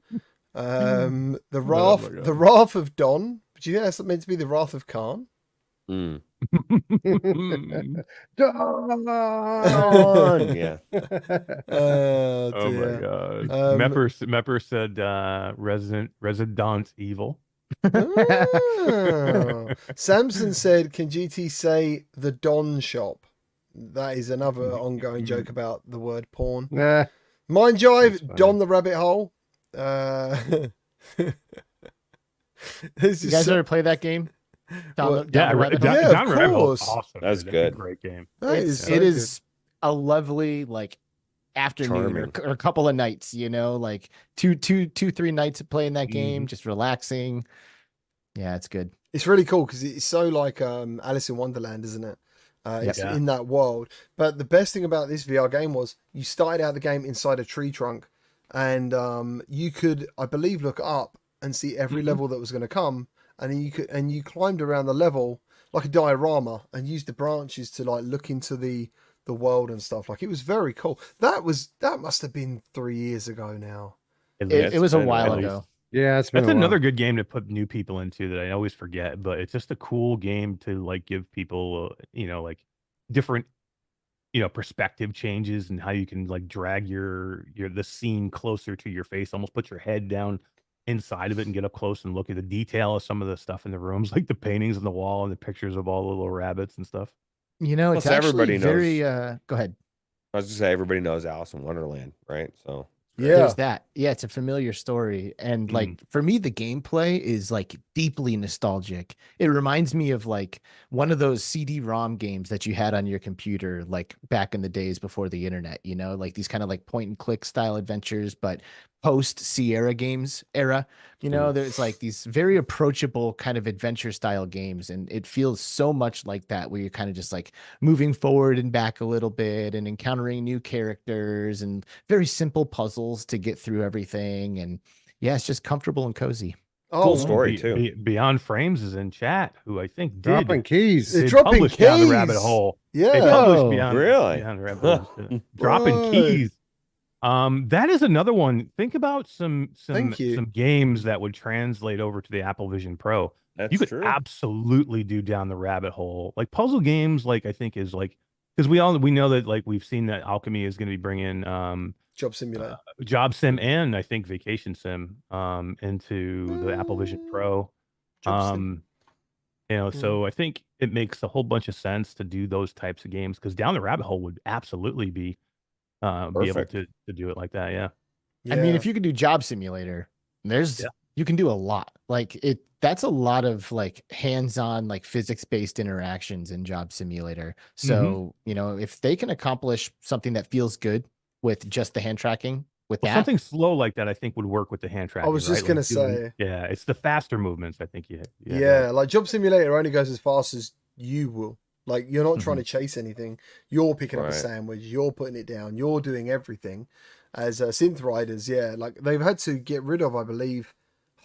The Wrath of Don. Do you think that's meant to be the Wrath of Khan? Mm. Dawn! Yeah. Oh my God. Mepper said Resident Evil. Oh. Samson said, can GT say the Don shop? That is another ongoing joke about the word porn. Mind Jive, Don the Rabbit Hole. You guys ever play that game? Of course. Awesome. That's good. A great game. It is a lovely afternoon or a couple of nights, like two, 3 nights of playing that game, just relaxing. Yeah, it's good. It's really cool because it's so like Alice in Wonderland, isn't it? It's in that world. But the best thing about this VR game was you started out the game inside a tree trunk, and you could, I believe, look up and see every level that was going to come, and then you climbed around the level like a diorama and used the branches to like look into the world and stuff. Like, it was very cool. That must have been 3 years ago now. It was a while ago. Yeah, that's another good game to put new people into that I always forget, but it's just a cool game to like give people, like different, perspective changes and how you can like drag the scene closer to your face, almost put your head down inside of it and get up close and look at the detail of some of the stuff in the rooms, like the paintings on the wall and the pictures of all the little rabbits and stuff. It's Plus, everybody actually very, knows. go ahead. I was just say everybody knows Alice in Wonderland, right? So there's that. Yeah, it's a familiar story. And like for me, the gameplay is like deeply nostalgic. It reminds me of like one of those CD-ROM games that you had on your computer, like back in the days before the internet, like these kind of like point and click style adventures, but post Sierra games era, there's like these very approachable kind of adventure style games. And it feels so much like that, where you're kind of just like moving forward and back a little bit and encountering new characters and very simple puzzles to get through everything. And yeah, it's just comfortable and cozy. Cool story too. Beyond Frames is in chat, who I think dropping keys. They're dropping keys. Down the Rabbit Hole. Yeah. They published Beyond the Rabbit Hole. Dropping keys. That is another one. Think about some games that would translate over to the Apple Vision Pro. You could absolutely do Down the Rabbit Hole. Like puzzle games, like I think is like, because we know that like we've seen that Alchemy is going to be bringing Job Simulator, Job Sim, and I think Vacation Sim into the Apple Vision Pro. So I think it makes a whole bunch of sense to do those types of games, because Down the Rabbit Hole would absolutely be able to do it like that. Yeah. I mean, if you could do Job Simulator, you can do a lot. Like that's a lot of like hands-on, like physics-based interactions in Job Simulator. So, if they can accomplish something that feels good with just the hand tracking, something slow like that, I think would work with the hand tracking. I was just going to say, it's the faster movements. I think like Job Simulator only goes as fast as you will. Like, you're not trying to chase anything. You're picking up a sandwich. You're putting it down. You're doing everything. As Synth Riders, like they've had to get rid of, I believe,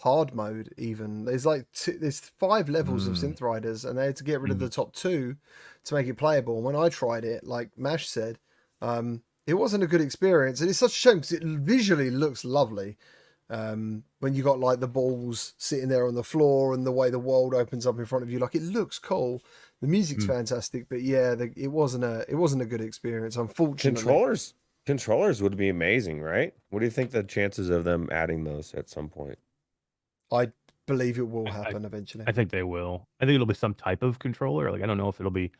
hard mode. Even there's like there's 5 levels of synth riders, and they had to get rid of the top 2 to make it playable. And when I tried it, like Mash said, it wasn't a good experience, and it's such a shame because it visually looks lovely. When you got like the balls sitting there on the floor and the way the world opens up in front of you, like it looks cool. The music's fantastic, but yeah, it wasn't a good experience, unfortunately. Controllers would be amazing, right? What do you think the chances of them adding those at some point? I believe it will happen eventually. I think they will. I think it'll be some type of controller. Like I don't know if it'll be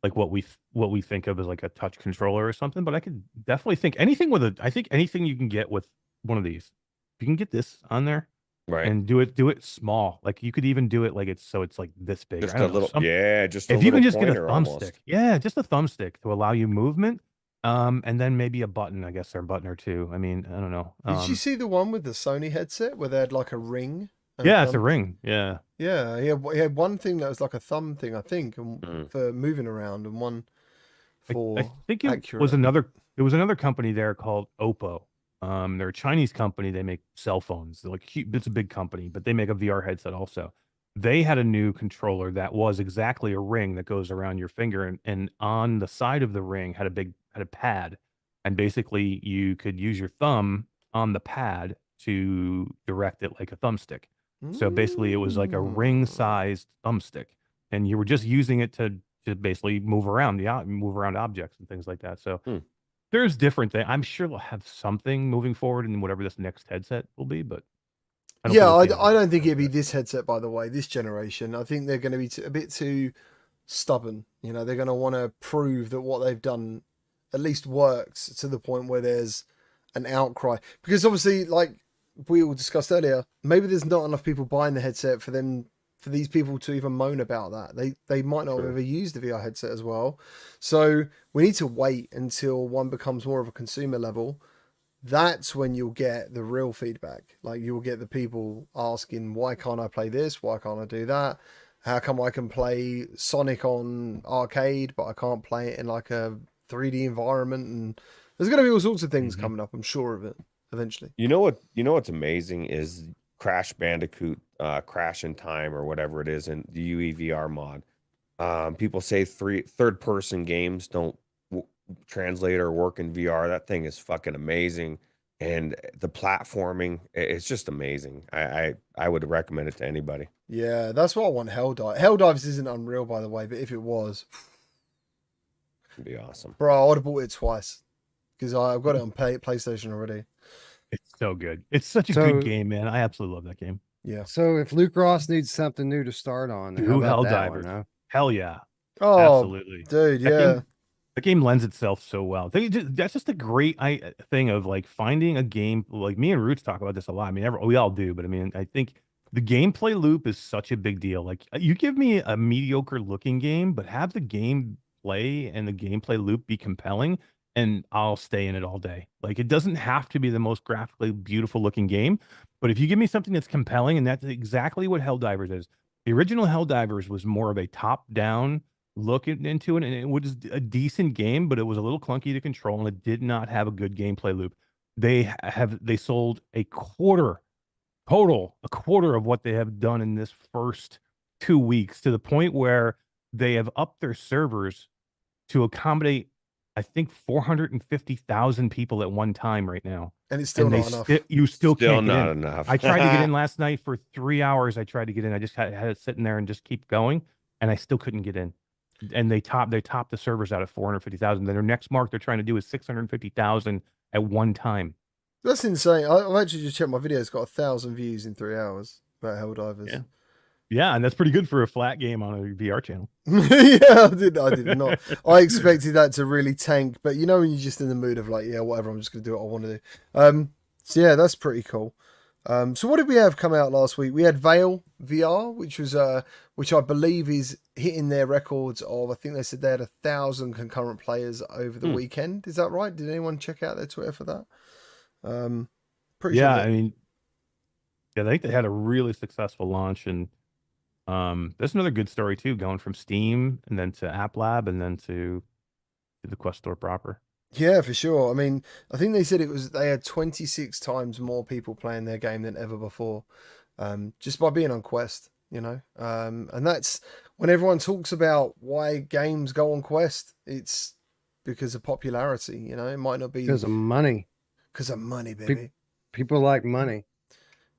like what we think of as like a touch controller or something, but I could definitely think anything with I think anything you can get with one of these. If you can get this on there, Right. and do it small. Like you could even do it like it's like this big. Just I a don't know, little, just a if you little can just get a pointer thumbstick, almost. yeah, just a thumbstick to allow you movement, and then maybe a button, I guess, or a button or two. I mean, I don't know. Did you see the one with the Sony headset where they had like a ring? Yeah, it's a ring. Yeah. Yeah, he had one thing that was like a thumb thing, I think, for moving around, and one for I think it accurate. was another company there called Oppo. They're a Chinese company. They make cell phones. They're like it's a big company, but they make a VR headset also. They had a new controller that was exactly a ring that goes around your finger, and on the side of the ring had a pad, and basically you could use your thumb on the pad to direct it like a thumbstick. So basically, it was like a ring-sized thumbstick, and you were just using it to basically move around objects and things like that. So there's different things. I'm sure they'll have something moving forward in whatever this next headset will be, but I don't think it'd be this headset, by the way, this generation. I think they're going to be a bit too stubborn. You know, they're going to want to prove that what they've done at least works to the point where there's an outcry. Because obviously, like we all discussed earlier, maybe there's not enough people buying the headset for these people to even moan about that. They might not have ever used the VR headset as well. So we need to wait until one becomes more of a consumer level. That's when you'll get the real feedback. Like you'll get the people asking, why can't I play this? Why can't I do that? How come I can play Sonic on arcade, but I can't play it in like a 3D environment? And there's going to be all sorts of things coming up. I'm sure of it eventually. You know what's amazing is Crash Bandicoot, Crash in Time or whatever it is in the UEVR mod. People say third person games don't translate or work in VR. That thing is fucking amazing, and the platforming, it's just amazing. I would recommend it to anybody. Yeah, that's what I want. Helldivers isn't Unreal, by the way, but if it was, it'd be awesome, bro. I would have bought it twice because I've got it on PlayStation already. It's so good. It's such a good game, man. I absolutely love that game. Yeah. So if Luke Ross needs something new to start on, do Helldivers. Huh? Hell yeah. Oh, absolutely, dude. Yeah. The game lends itself so well. That's just a great thing of like finding a game. Like me and Roots talk about this a lot. I mean, we all do, but I mean, I think the gameplay loop is such a big deal. Like you give me a mediocre looking game, but have the gameplay and the gameplay loop be compelling, and I'll stay in it all day. Like it doesn't have to be the most graphically beautiful looking game, but if you give me something that's compelling, and that's exactly what Helldivers is. The original Helldivers was more of a top-down look into it, and it was a decent game, but it was a little clunky to control, and it did not have a good gameplay loop. They sold a quarter of what they have done in this first 2 weeks, to the point where they have upped their servers to accommodate, I think, 450,000 people at one time right now. And it's still not enough. You still can't get not in. enough. I tried to get in last night for 3 hours. I tried to get in. I just had it sitting there and just keep going, and I still couldn't get in. And they topped the servers out at 450,000. Then their next mark they're trying to do is 650,000 at one time. That's insane. I've actually just checked my video. It's got 1,000 views in 3 hours about Helldivers. Yeah, and that's pretty good for a flat game on a VR channel. Yeah, I did not. I expected that to really tank, but you know when you're just in the mood of like, yeah, whatever, I'm just gonna do what I want to do. So yeah, that's pretty cool. So what did we have come out last week? We had Veil VR, which I believe is hitting their records of, I think they said they had 1,000 concurrent players over the weekend. Is that right? Did anyone check out their Twitter for that? Pretty sure. I mean, I think they had a really successful launch, and there's another good story too, going from Steam and then to App Lab and then to the Quest Store proper. Yeah, for sure. I mean, I think they said they had 26 times more people playing their game than ever before. just by being on Quest, you know. And that's when everyone talks about why games go on Quest, it's because of popularity, you know. It might not be because of money. because of money, baby. People like money.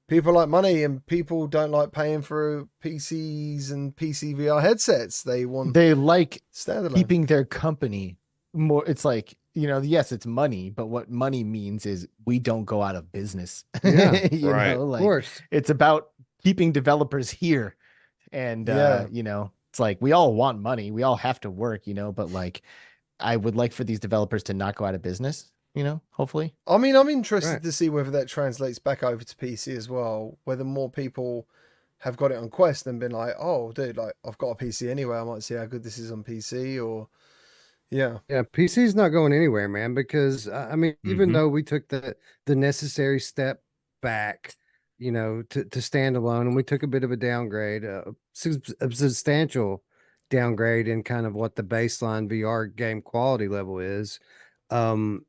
People like money, and people don't like paying for PCs and PC VR headsets. They want They like standalone. keeping their company more. It's like, you know, yes, it's money, but what money means is we don't go out of business. Yeah, you right. know, Of like course. it's about keeping developers here. And Yeah. you know, it's like we all want money, we all have to work, you know, but like I would like for these developers to not go out of business, you know, hopefully. I mean, I'm interested Right. to see whether that translates back over to PC as well. Whether more people have got it on Quest and been like, "Oh, dude, like I've got a PC anyway. I might see how good this is on PC." Or, yeah, Yeah, PC's not going anywhere, man, because I mean, even Mhm. though we took the necessary step back, you know, to standalone, and we took a bit of a downgrade, a substantial downgrade in kind of what the baseline VR game quality level is, um,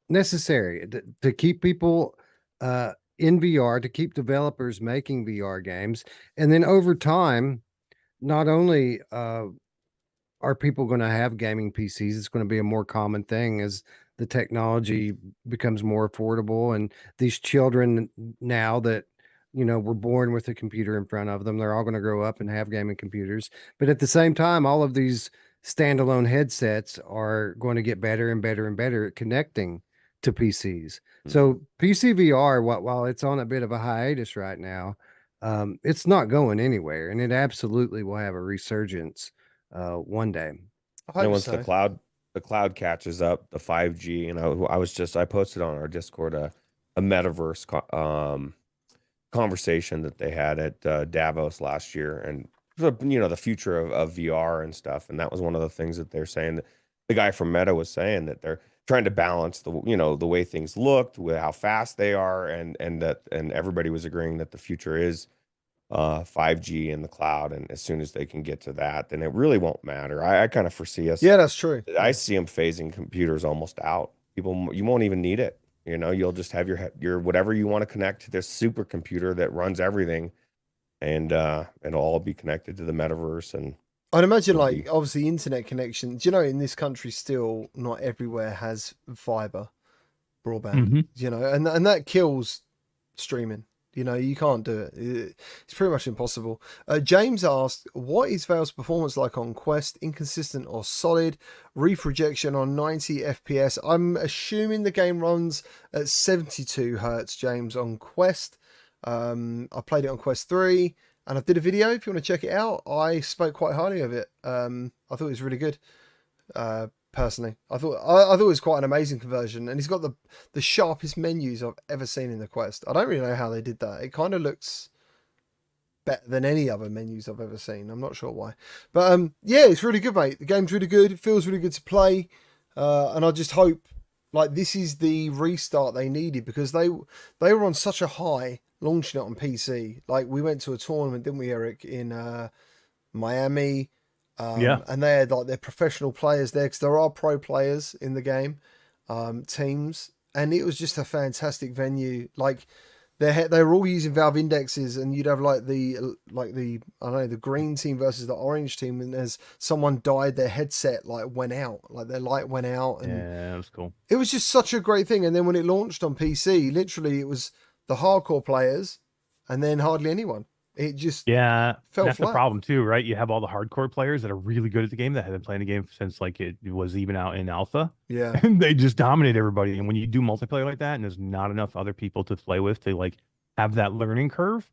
necessary to keep people in VR, to keep developers making VR games, and then over time, not only are people going to have gaming PCs? It's going to be a more common thing as the technology becomes more affordable. And these children now that, you know, were born with a computer in front of them, they're all going to grow up and have gaming computers. But at the same time, all of these standalone headsets are going to get better and better and better at connecting to PCs. So PC VR, while it's on a bit of a hiatus right now, it's not going anywhere, and it absolutely will have a resurgence one day. I And hope once so. the cloud catches up, the 5G, and I posted on our Discord a metaverse conversation that they had at Davos last year, and you know, the future of VR and stuff. And that was one of the things that they're saying, that the guy from Meta was saying, that they're trying to balance the, you know, the way things looked with how fast they are, and everybody was agreeing that the future is 5G in the cloud, and as soon as they can get to that, then it really won't matter. I kind of foresee us. Yeah, that's true. I see them phasing computers almost out. People, you won't even need it. You know, you'll just have your whatever you want to connect to this supercomputer that runs everything, and it'll all be connected to the metaverse. And I'd imagine, it'll like, obviously, internet connection. Do you know, in this country, still not everywhere has fiber broadband. Mhm. You know, and that kills streaming. You know, you can't do it. It's pretty much impossible. James asked, what is Valve's performance like on Quest? Inconsistent or solid? Reprojection on 90 FPS. I'm assuming the game runs at 72 hertz, James, on Quest. I played it on Quest 3, and I did a video. If you want to check it out, I spoke quite highly of it. I thought it was really good. Personally, I thought it was quite an amazing conversion, and he's got the sharpest menus I've ever seen in the Quest. I don't really know how they did that. It kind of looks better than any other menus I've ever seen. I'm not sure why, but yeah, it's really good, mate. The game's really good. It feels really good to play, and I just hope, like, this is the restart they needed, because they were on such a high launching it on PC. Like, we went to a tournament, didn't we, Eric, in Miami? Yeah. And they had like their professional players there, because there are pro players in the game, teams, and it was just a fantastic venue. Like, they were all using Valve indexes, and you'd have like the I don't know, the green team versus the orange team, and as someone died, their headset like went out, like their light went out, and Yeah, that was cool. it was just such a great thing. And then when it launched on PC, literally it was the hardcore players, and then hardly anyone. It just Yeah, fell that's the flat. problem too, right? You have all the hardcore players that are really good at the game, that have been playing the game since like it was even out in alpha, Yeah. and they just dominate everybody. And when you do multiplayer like that, and there's not enough other people to play with to like have that learning curve,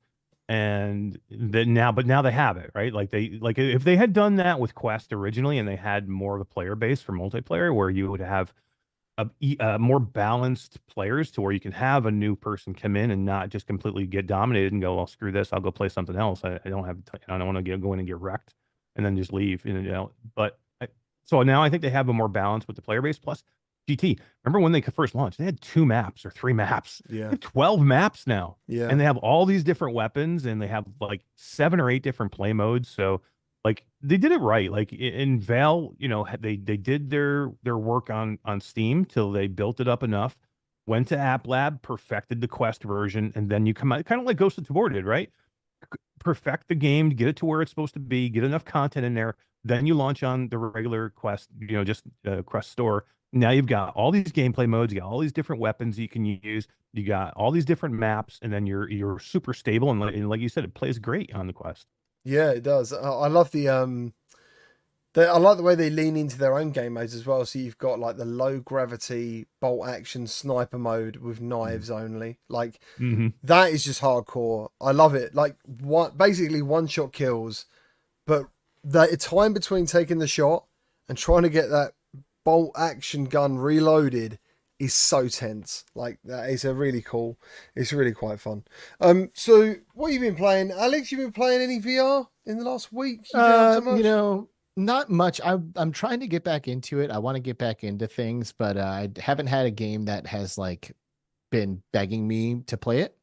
and then now they have it, right? Like, if they had done that with Quest originally, and they had more of a player base for multiplayer, where you would have more balanced players, to where you can have a new person come in and not just completely get dominated and go, well, screw this, I'll go play something else. I don't want to go in and get wrecked and then just leave, you know. But so now I think they have a more balance with the player base. Plus GT, remember when they first launched, they had 2 maps or 3 maps. They Yeah. have 12 maps now. Yeah. And they have all these different weapons, and they have like 7 or 8 different play modes. So like, they did it right. Like, in Val, you know, they did their work on Steam till they built it up enough, went to App Lab, perfected the Quest version, and then you come out kind of like Ghost of Tabor did, right? perfect the game, get it to where it's supposed to be, get enough content in there. Then you launch on the regular Quest, just Quest store. Now you've got all these gameplay modes, you got all these different weapons you can use, you got all these different maps, and then you're super stable, and like you said, it plays great on the Quest. Yeah, it does. I love I like the way they lean into their own game modes as well. So you've got like the low gravity bolt action sniper mode with knives only. Like that is just hardcore. I love it. Like basically one shot kills, but the time between taking the shot and trying to get that bolt action gun reloaded is so tense. Like that is it's really quite fun. So what have you been playing, Alex? You been playing any VR in the last week? Not much. I'm trying to get back into it. I want to get back into things, but I haven't had a game that has like been begging me to play it.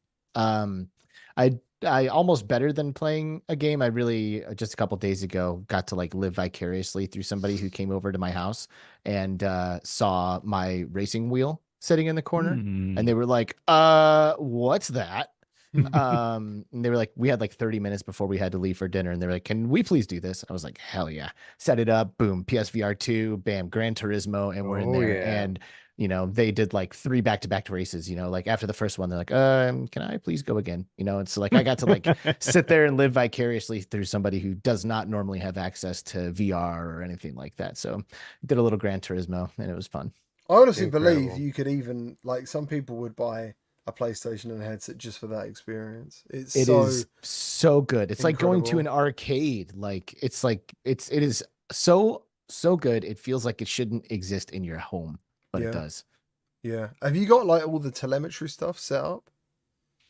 I almost better than playing a game. I really just a couple days ago got to like live vicariously through somebody who came over to my house and saw my racing wheel sitting in the corner, and they were like, what's that?" And they were like, we had like 30 minutes before we had to leave for dinner, and they were like, "Can we please do this?" I was like, hell yeah. Set it up, boom, PSVR2, bam, Gran Turismo, and we're in there. Yeah. And they did like 3 back-to-back races, like after the first one, they're like, can I please go again? And so like I got to like sit there and live vicariously through somebody who does not normally have access to VR or anything like that. So did a little Gran Turismo, and it was fun. I honestly believe you could even, like, some people would buy a PlayStation and a headset just for that experience. It is so good. It's like going to an arcade. Like it is so good. It feels like it shouldn't exist in your home, but it does. Yeah. Have you got like all the telemetry stuff set up?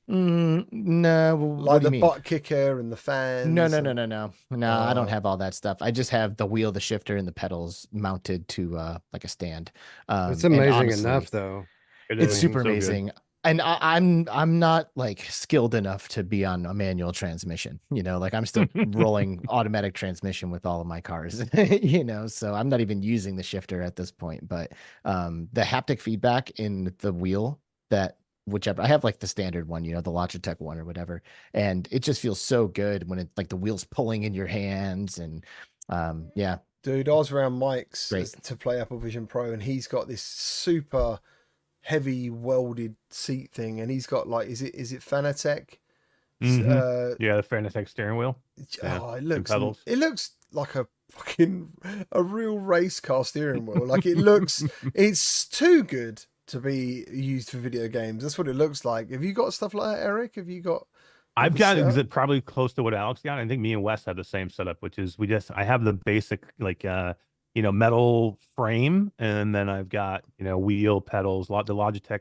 No. Like the butt kicker and the fans? No. I don't have all that stuff. I just have the wheel, the shifter, and the pedals mounted to like a stand. It's amazing enough, though. It's super amazing. And I'm not like skilled enough to be on a manual transmission, like I'm still rolling automatic transmission with all of my cars, so I'm not even using the shifter at this point. But the haptic feedback in the wheel, that whichever I have, like the standard one, the Logitech one or whatever, and it just feels so good when it like the wheel's pulling in your hands. And yeah. Dude, I was around Mike's to play Apple Vision Pro, and he's got this super heavy welded seat thing, and he's got like, is it Fanatec? Yeah, the Fanatec steering wheel. It looks like a real race car steering wheel. Like it's too good to be used for video games. That's what it looks like. Have you got stuff like that, Eric? Have you got? I've got it probably close to what Alex got. I think me and Wes have the same setup, which is I have the basic like metal frame, and then I've got wheel, pedals, the Logitech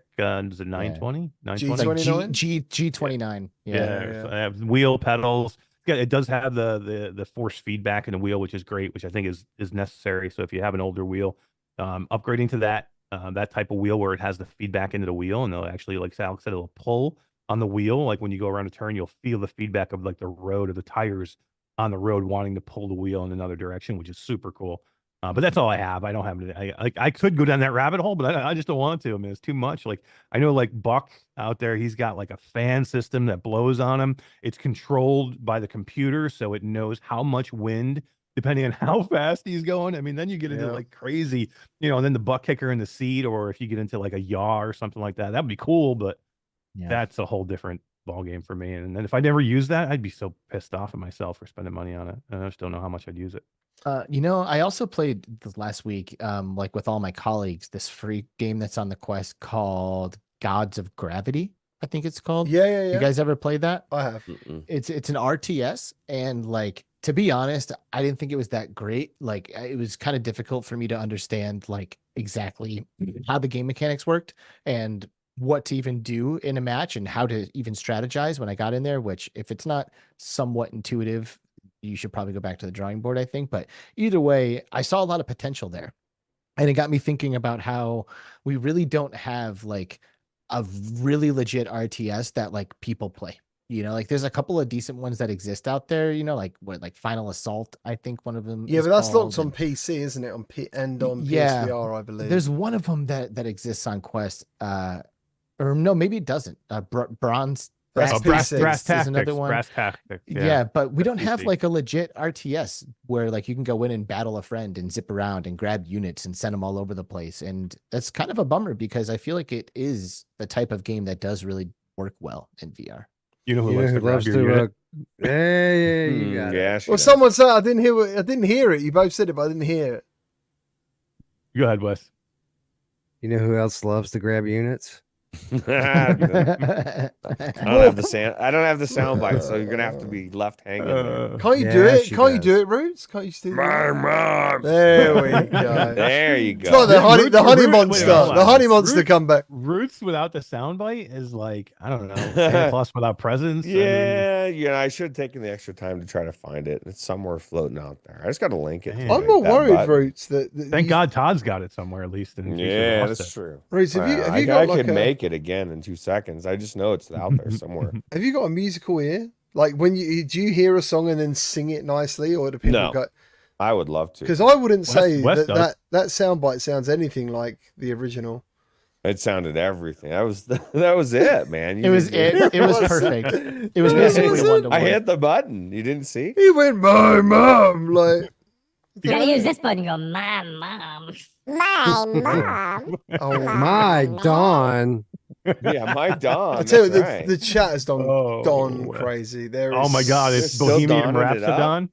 is it 920 G29. Yeah. I have wheel, pedals. Yeah, it does have the force feedback in the wheel, which is great, which I think is necessary. So if you have an older wheel, upgrading to that type of wheel where it has the feedback into the wheel, and it'll actually, like Alex said, it'll pull on the wheel. Like when you go around a turn, you'll feel the feedback of like the road, of the tires on the road wanting to pull the wheel in another direction, which is super cool. But that's all I have. I don't have I could go down that rabbit hole, but I just don't want to. I mean, it's too much. Like I know, like Buck out there, he's got like a fan system that blows on him. It's controlled by the computer, so it knows how much wind, depending on how fast he's going. I mean, then you get into like crazy, and then the butt kicker in the seat, or if you get into like a yaw or something like that, that'd be cool. But that's a whole different ball game for me. And then if I never use that, I'd be so pissed off at myself for spending money on it. And I just don't know how much I'd use it. I also played this last week, like with all my colleagues, this free game that's on the Quest called Gods of Gravity, I think it's called. Yeah. You guys ever played that? I have. It's an RTS, and like, to be honest, I didn't think it was that great. Like, it was kind of difficult for me to understand like exactly how the game mechanics worked and what to even do in a match and how to even strategize when I got in there, which if it's not somewhat intuitive, you should probably go back to the drawing board, I think. But either way, I saw a lot of potential there. And it got me thinking about how we really don't have like a really legit RTS that like people play. Like there's a couple of decent ones that exist out there, like Final Assault, I think one of them. Yeah, but that's locked on PC, isn't it? On PSVR, I believe. There's one of them that exists on Quest. Or no, maybe it doesn't. Bronze That's Brass PC. Brass is Tactics. another one. Brass Tactics. Yeah, but we don't have PC. like a legit RTS where like you can go in and battle a friend and zip around and grab units and send them all over the place. And that's kind of a bummer because I feel like it is the type of game that does really work well in VR. You know who You know loves who to grab loves your to unit? hey, you got it. Yeah, she Well, does. someone said I didn't hear it. You both said it, but I didn't hear it. Go ahead, Wes. You know who else loves to grab units? I don't have the sound bite, so you're gonna have to be left hanging there. Can't you do Yeah, it? she Can't you do does. it, Roots? Can't you still do My it? mom. There we go. There you It's like go. the honey Wait, monster. hold The on. honey monster Root- comeback. Roots without the soundbite is like, I don't know, Santa Claus without presents. I mean, Yeah, I should have taken the extra time to try to find it. It's somewhere floating out there. I just got to link it. Damn. I'm not worried, Roots. That thank God Todd's got it somewhere at least. In case we Yeah, lost that's it. true. Roots, have you I got like could make it again in 2 seconds. I just know it's out there somewhere. have you got a musical ear? Like when do you hear a song and then sing it nicely, or do people No. go? I would love to. Because I wouldn't say Wes does. that soundbite sounds anything like the original. It sounded everything. That was it, man. It was perfect. It was basically it? one to I one. hit the button. You didn't see? He went, my mom, like. You gotta use this button. Go, my mom. My mom. Oh My Dawn. Yeah, my Dawn. I tell you, that's right. the chat has gone Oh, crazy. There is Oh my God, it's Still Bohemian donning it up? Rhapsodon.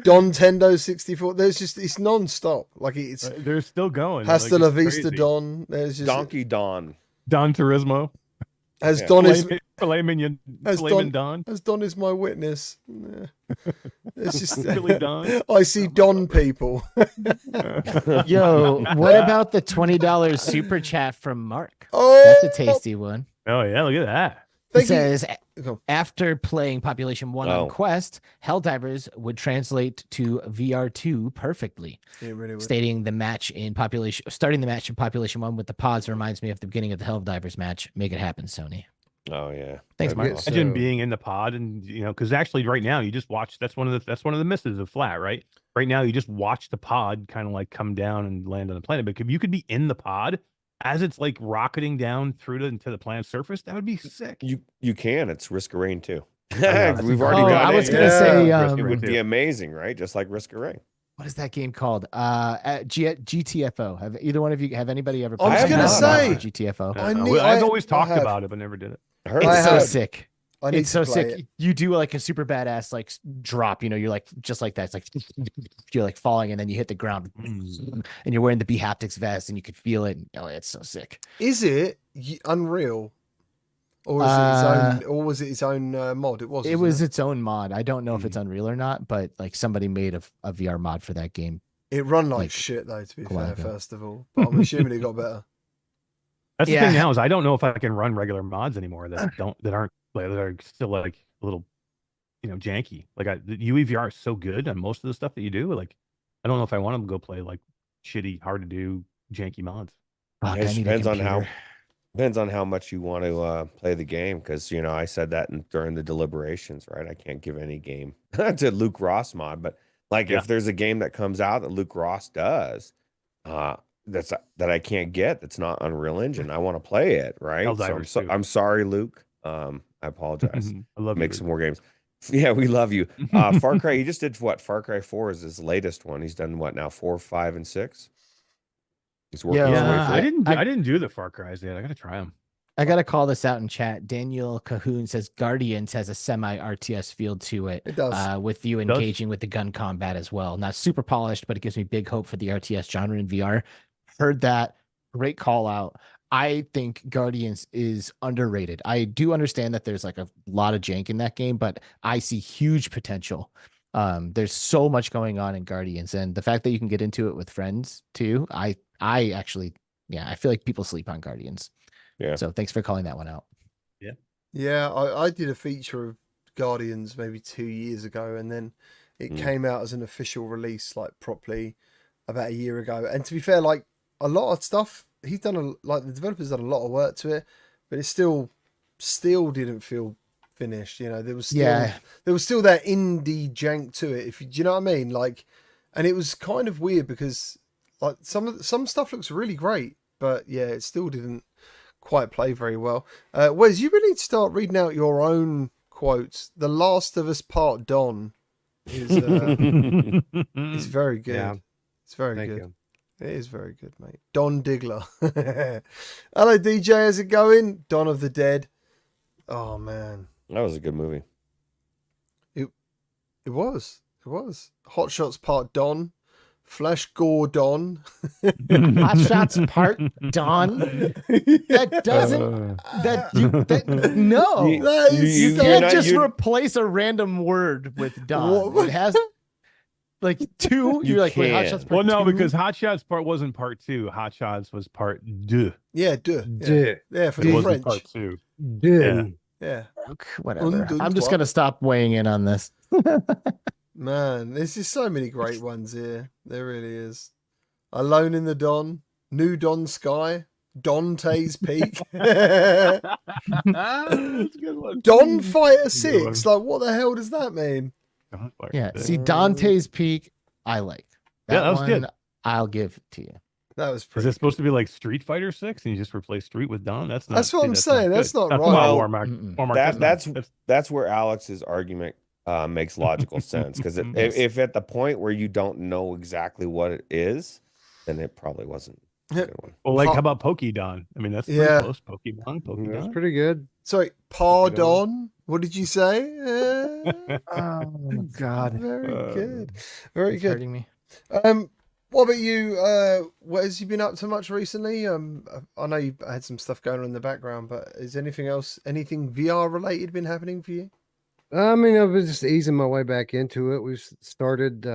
Don Tendo 64. There's just it's non-stop. Like it's They're still going. Hasta like, la it's Vista crazy. Don. There's just Donkey Dawn. Don Turismo. as Yeah. Don is Filet mignon. As Filet Don- mignon. as Don is my witness. Yeah. It's just Really Don. I see Don people. Yo, what about the $20 super chat from Mark? Oh, That's a tasty one. Oh yeah, look at that. He thank you. says, Go. after playing Population 1 Oh. on Quest, Helldivers would translate to VR2 perfectly. Yeah, really would. Starting the match in Population 1 with the pods reminds me of the beginning of the Helldivers match. Make it happen, Sony. Oh yeah. Thanks, That'd be Mark. awesome. Imagine So- being in the pod, and because actually right now you just watch. That's one of the misses of flat, right? Right now you just watch the pod kind of like come down and land on the planet. But if you could be in the pod as it's like rocketing down into the planet's surface, that would be sick. You can. It's Risk of Rain too. that's We've a- already Oh, got I it. was gonna Yeah. say, Risk of It Rain would too. be amazing, right? Just like Risk of Rain. what is that game called? GTFO. Have either one of you, have anybody ever I was played gonna that? say- GTFO? I've always talked have. about it, but never did it. I heard It's I so have. sick. I need It's to so play sick. it. You do like a super badass like drop, you're like just like that. It's like you're like falling and then you hit the ground and you're wearing the B haptics vest and you could feel it. Oh, it's so sick. Is it Unreal, or was it its own mod? It was. It wasn't was its own mod. I don't know if it's Mm. Unreal or not, but like somebody made a VR mod for that game. It run like like, shit though. To be a while fair, ago. first of all, but I'm assuming it got better. That's the Yeah. thing now is I don't know if I can run regular mods anymore that are still like a little, janky. Like the UEVR is so good on most of the stuff that you do. Like I don't know if I want to go play like shitty, hard to do, janky mods. Fuck, It I just need a depends on computer. how much you want to play the game, because I said that during the deliberations, right? I can't give any game to Luke Ross mod, but like Yeah. if there's a game that comes out that Luke Ross does, that I can't get, that's not Unreal Engine, I want to play it, right? Helldivers too. I'm sorry, Luke. I apologize. I love Make you. some more games. Yeah, we love you. Far Cry, he just did what? Far Cry 4 is his latest one. He's done what now? 4, 5, and 6. He's working his way Yeah, through I it. didn't do the Far Cries yet. I gotta try them. I gotta call this out in chat. Daniel Cahoon says Guardians has a semi RTS feel to it. It does. With you It does. engaging with the gun combat as well. Not super polished, but it gives me big hope for the RTS genre in VR. Heard that. Great call out. I think Guardians is underrated. I do understand that there's like a lot of jank in that game, but I see huge potential. There's so much going on in Guardians, and the fact that you can get into it with friends too. I actually, I feel like people sleep on Guardians. Yeah. So thanks for calling that one out. Yeah, I did a feature of Guardians maybe 2 years ago, and then it came out as an official release, like properly, about a year ago. And to be fair, like a lot of stuff, he's done the developer's done a lot of work to it, but it still didn't feel finished. There was still that indie jank to it. Do you know what I mean? Like, and it was kind of weird because like some stuff looks really great, but yeah, it still didn't quite play very well. Wes, you really need to start reading out your own quotes. The Last of Us Part Don is very good. Yeah. It's very Thank good. you. It is very good, mate. Don Diggler. Hello, DJ. How's it going? Dawn of the Dead. Oh man, That was a good movie. it was. It was. Hot Shots Part Don. Flash Gore Don. Hot Shots Part Don. That doesn't. No. You can't just replace a random word with Don. What? It has like two. You're like, wait, Hot Shots Part Well, no, two? because Hot Shots part wasn't part 2. Hot Shots was part 2. Yeah, duh. Yeah, yeah for It the wasn't French. part 2. Done. Yeah. Whatever. I'm just gonna stop weighing in on this. Man, there's just so many great ones here. There really is. Alone in the Don, New Don Sky, Dante's Peak, That's a good one. Don Fighter That's a good 6. Like, what the hell does that mean? Yeah. See, Dante's Peak, I like. That was one, good. I'll give to you. That was Is pretty. it supposed to be like Street Fighter 6 and you just replace Street with Don? That's not. That's what I'm saying. That's not right. Well, Mm-mm. That's where Alex's argument makes logical sense, because if at the point where you don't know exactly what it is, then it probably wasn't a good one. Well, like how about Pokemon? I mean, that's pretty Yeah. close. Pokemon. That's pretty good. Sorry, Pardon. What did you say? Oh God. Very good. Very It's good. hurting me. What about you? What has you been up to much recently? I know you had some stuff going on in the background, but is anything VR related been happening for you? I mean, I've been just easing my way back into it. We've started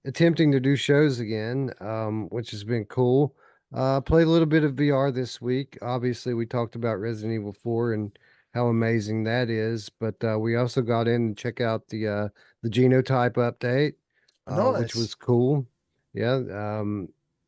attempting to do shows again, which has been cool. Played a little bit of VR this week. Obviously, we talked about Resident Evil 4 and how amazing that is, but we also got in and check out the genotype update, which was cool. Yeah,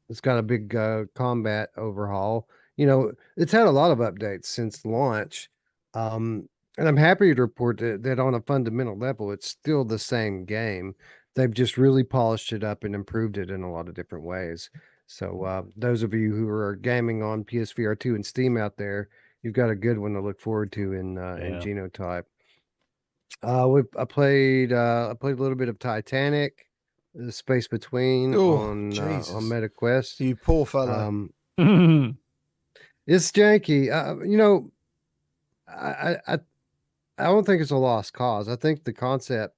it's got a big combat overhaul. You know, it's had a lot of updates since launch. And I'm happy to report that on a fundamental level, it's still the same game. They've just really polished it up and improved it in a lot of different ways. So those of you who are gaming on PSVR2 and Steam out there, you've got a good one to look forward to in Genotype. I played a little bit of Titanic, The Space Between on MetaQuest. You poor fella. It's janky. You know, I don't think it's a lost cause. I think the concept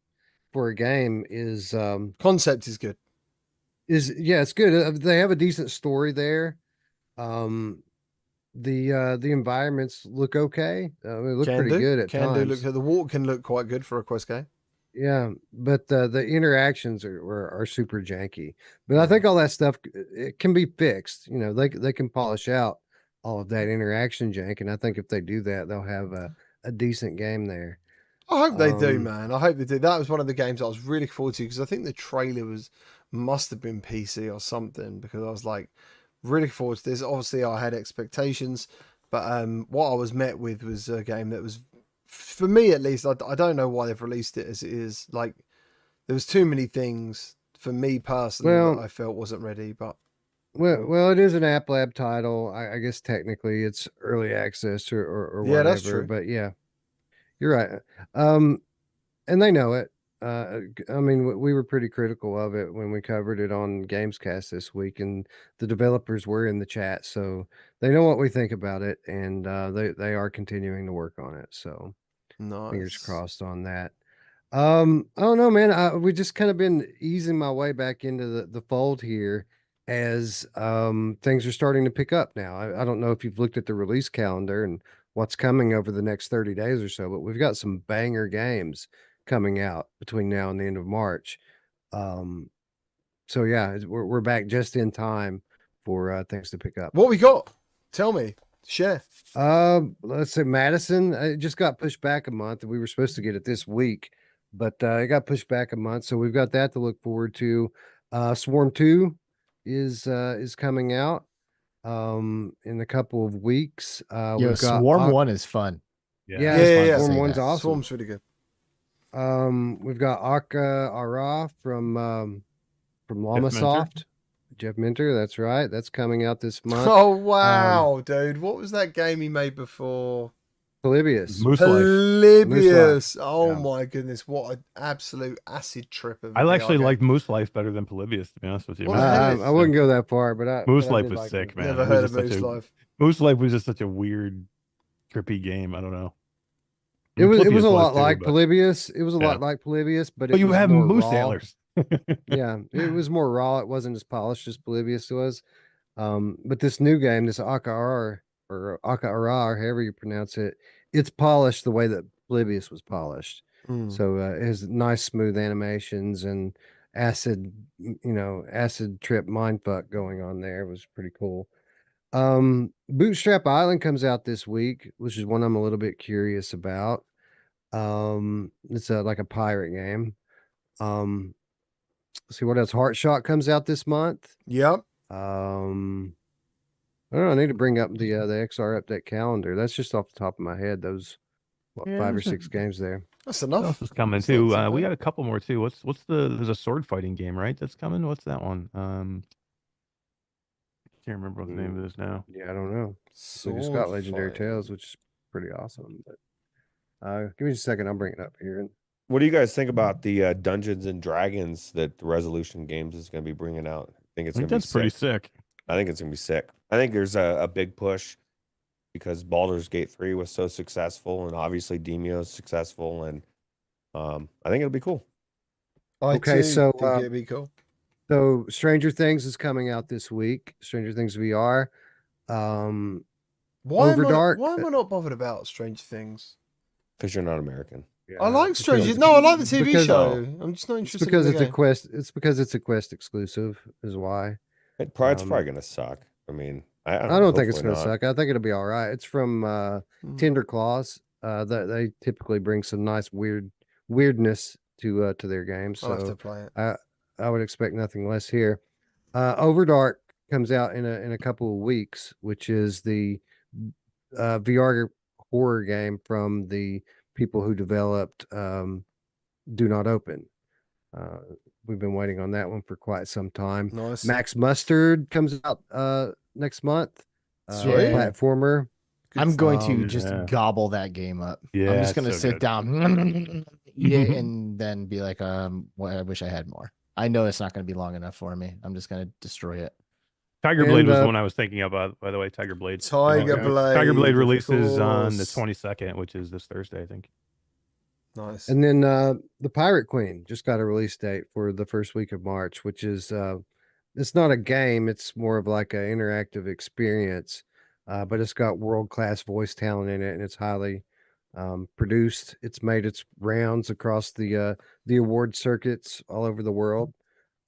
for a game is concept is good. It's good. They have a decent story there. The environments look okay. They look pretty good at times. The water can look quite good for a Quest game. Yeah, but the interactions are super janky. But I think all that stuff, it can be fixed. You know, they can polish out all of that interaction jank, and I think if they do that, they'll have a decent game there. I hope they do, man. I hope they do. That was one of the games I was really looking forward to, because I think the trailer must have been PC or something, because I was like really looking forward to this. Obviously, I had expectations, but what I was met with was a game that was, for me at least, I don't know why they've released it as it is. Like, there was too many things for me personally that I felt wasn't ready, but. Well, it is an App Lab title. I guess technically it's early access or whatever. Yeah, that's true. But yeah, you're right. And they know it. I mean, we were pretty critical of it when we covered it on Gamescast this week, and the developers were in the chat, so they know what we think about it, and they are continuing to work on it. So, fingers crossed on that. I don't know, man. We just kind of been easing my way back into the fold here as things are starting to pick up now. I don't know if you've looked at the release calendar and what's coming over the next 30 days or so, but we've got some banger games coming out between now and the end of March. So yeah, we're back just in time for things to pick up. What we got? Tell me. Share. Let's say Madison. It just got pushed back a month, and we were supposed to get it this week, but it got pushed back a month. So we've got that to look forward to. Swarm 2 is coming out in a couple of weeks. We've got Swarm 1 is fun. Yeah. Swarm 1's awesome. Swarm's really good. We've got Aka Ara from Llamasoft Jeff Minter, that's right. That's coming out this month. Oh wow, dude! What was that game he made before? Polybius. Moose Life. Polybius. Oh Yeah. my goodness, what an absolute acid trip of a I VR actually game. liked Moose Life better than Polybius, to be honest with you. What the hell is- I wouldn't go that far, but I Moose but I Life did was like sick, it. man. Never It was heard of just such Moose a- Life. Moose Life was just such a weird, trippy game. I don't know. It was Polybius a lot too, like but- Polybius. It was a Yeah. lot like Polybius, but But it you was have more moose raw. antlers. Yeah, it was more raw. It wasn't as polished as Polybius was. But this new game, this Akar or Akara, or however you pronounce it, it's polished the way that Polybius was polished. Hmm. So it has nice smooth animations and acid, acid trip mindfuck going on there. It was pretty cool. Bootstrap Island comes out this week, which is one I'm a little bit curious about. It's like a pirate game. Let's see what else. Heart Shot comes out this month. Yep. I don't know. I need to bring up the XR update calendar. That's just off the top of my head. Those Yeah, 5 or there's a- 6 games there. That's What enough. else is coming That's not too? too We bad. got a couple more too. There's a sword fighting game, right? That's coming. What's that one? Can't remember what the name of it is now. Yeah, I don't know. We just Sword got Legendary fighting. Tales, which is pretty awesome. But give me just a second. I'll bring it up here. What do you guys think about the Dungeons and Dragons that the Resolution Games is going to be bringing out? I think it's I going think to be that's pretty sick. I think it's going to be sick. I think there's a big push because Baldur's Gate 3 was so successful, and obviously Demio is successful, and I think it'll be cool. I Okay, too so, think it'd be cool. So Stranger Things is coming out this week. Stranger Things VR. Why Overdark. Am I not bothered about Strange Things? Because you're not American. I like because Strange. it's- No, I like the TV because- show. I'm just not It's interested because in it's the a game. Quest. It's because it's a Quest exclusive, is why. It's Um, probably going to suck. I mean, I I don't, don't think it's hopefully going to not. suck. I think it'll be all right. It's from Hmm. Tender Claws. That they typically bring some nice weirdness to their games. I'll have to So play it. I would expect nothing less here. Overdark comes out in a couple of weeks, which is the VR horror game from the people who developed Do Not Open. We've been waiting on that one for quite some time. Nice. Max Mustard comes out next month. Sweet. Platformer. I'm going to Um, just yeah. gobble that game up. Yeah, I'm just it's gonna so sit good. down, eat it, and then be like, well, I wish I had more. I know it's not gonna be long enough for me. I'm just gonna destroy it. Tiger Blade And, was the one I was thinking about, by the way. Tiger Blade. Tiger Yeah. Blade. Tiger Blade of releases on the course. 22nd, which is this Thursday, I think. Nice. And then the Pirate Queen just got a release date for the first week of March, which is it's not a game, it's more of like an interactive experience. But it's got world-class voice talent in it, and it's highly produced. It's made its rounds across the award circuits all over the world.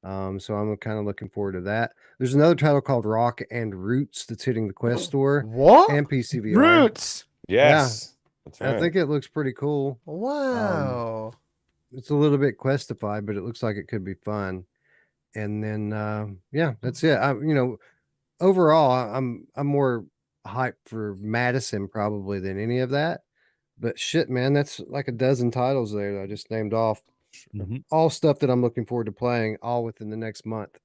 So I'm kind of looking forward to that. There's another title called Rock and Roots that's hitting the Quest Store What? and PC VR. Roots. Yes. That's right. I think it looks pretty cool. Wow. It's a little bit questified, but it looks like it could be fun. And then yeah, that's it. Overall, I'm more hyped for Madison probably than any of that. But shit, man, that's like a dozen titles there that I just named off. Mhm. All stuff that I'm looking forward to playing all within the next month.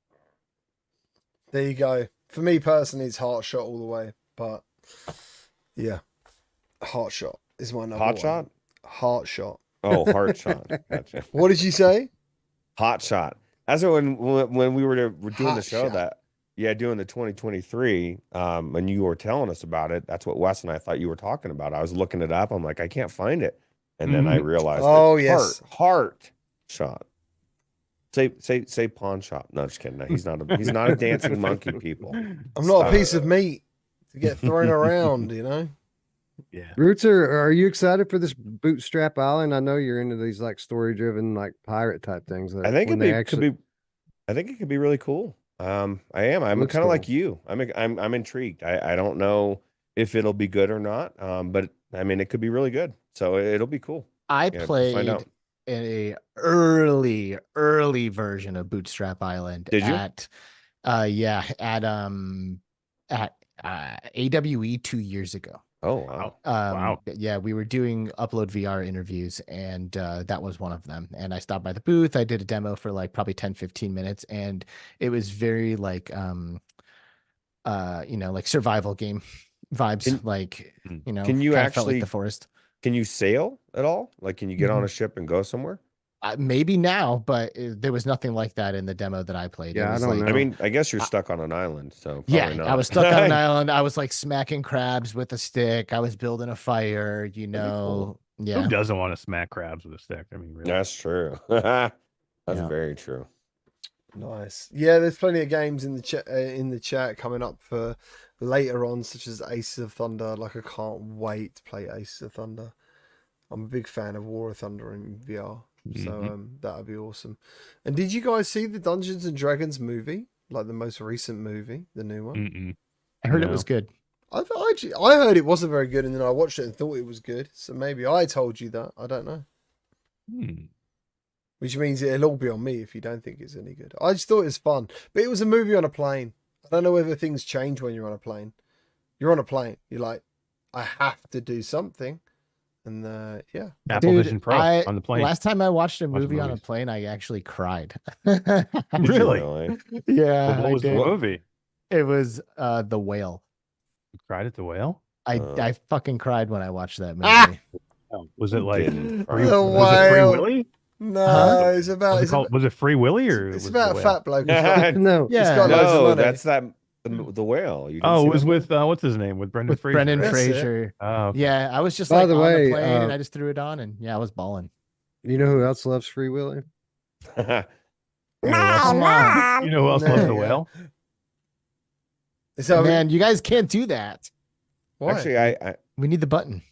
There you go. For me personally, it's Heart Shot all the way. But yeah, Heart Shot is my number Hot one. Shot? Heart Shot. Oh, Heart Shot. Gotcha. What did you say? Hot Shot. That's when we were doing the Hot show Shot. doing the 2023, and you were telling us about it. That's what Wes and I thought you were talking about. I was looking it up. I'm like, I can't find it. And then I realized Oh, that yes. Heart Shot. Say pawn shop. No, just kidding. No, he's not a dancing monkey, people. I'm not a Stop. piece of meat to get thrown around, you know? Yeah. Roots, are you excited for this Bootstrap Island? I know you're into these like story driven, like pirate type things. I think when I think it could be really cool. I am. I'm Looks kind of like cool. you. I'm intrigued. I don't know if it'll be good or not. But I mean, it could be really good. So it'll be cool. I Yeah, we'll find played out. a early version of Bootstrap Island Did you? at AWE 2 years ago. Oh wow. Wow. Yeah, we were doing upload VR interviews, and that was one of them. And I stopped by the booth. I did a demo for like probably 10, 15 minutes, and it was very like like survival game vibes, Can, like Hmm. can you kind of felt like actually the forest. can you sail at all? Like, can you get on a ship and go somewhere? Maybe now, but there was nothing like that in the demo that I played. It Yeah, I was don't like, know. I mean, I guess you're I- stuck on an island, so yeah, probably not. I was stuck on an island. I was like smacking crabs with a stick. I was building a fire, That'd be cool. Who Yeah, doesn't want to smack crabs with a stick? I mean, really. That's true. That's Yeah. very true. Nice. Yeah, there's plenty of games in the chat coming up for later on, such as Aces of Thunder. Like, I can't wait to play Aces of Thunder. I'm a big fan of War of Thunder in VR, so that would be awesome. And did you guys see the Dungeons and Dragons movie, like the most recent movie, the new one? Mm-mm. I heard it No. was good. I heard it wasn't very good, and then I watched it and thought it was good. So maybe I told you that. I don't know. Hmm. Which means it'll all be on me if you don't think it's any good. I just thought it was fun, but it was a movie on a plane. I don't know whether things change when you're on a plane. You're on a plane. You're like, I have to do something, and yeah. Apple Dude, Vision Pro on the plane. Last time I watched a Watch movie on a movies. plane, I actually cried. Did you Really? Yeah, What I was the did. movie? It was The Whale. You cried at the whale? I fucking cried when I watched that movie. Ah! Oh, was it like didn't. Free, The was it Free Whale. Willy? No, Huh? it's about Was it Free Willy or it's was it about the a whale? fat bloke. Who's got, No. Yeah. got loads of No, money. that's the whale. You didn't Oh, see it was that? with what's his name? With Brendan With Fraser. Brendan right? That's it. Fraser. Oh, okay. Yeah, I was just By like the on way, the plane and I just threw it on and yeah, I was balling. You know who else loves Free Willy? My Come on. mom. You know who else There loves you the go. whale? So Man, you guys can't do that. why? Actually, I We need the button.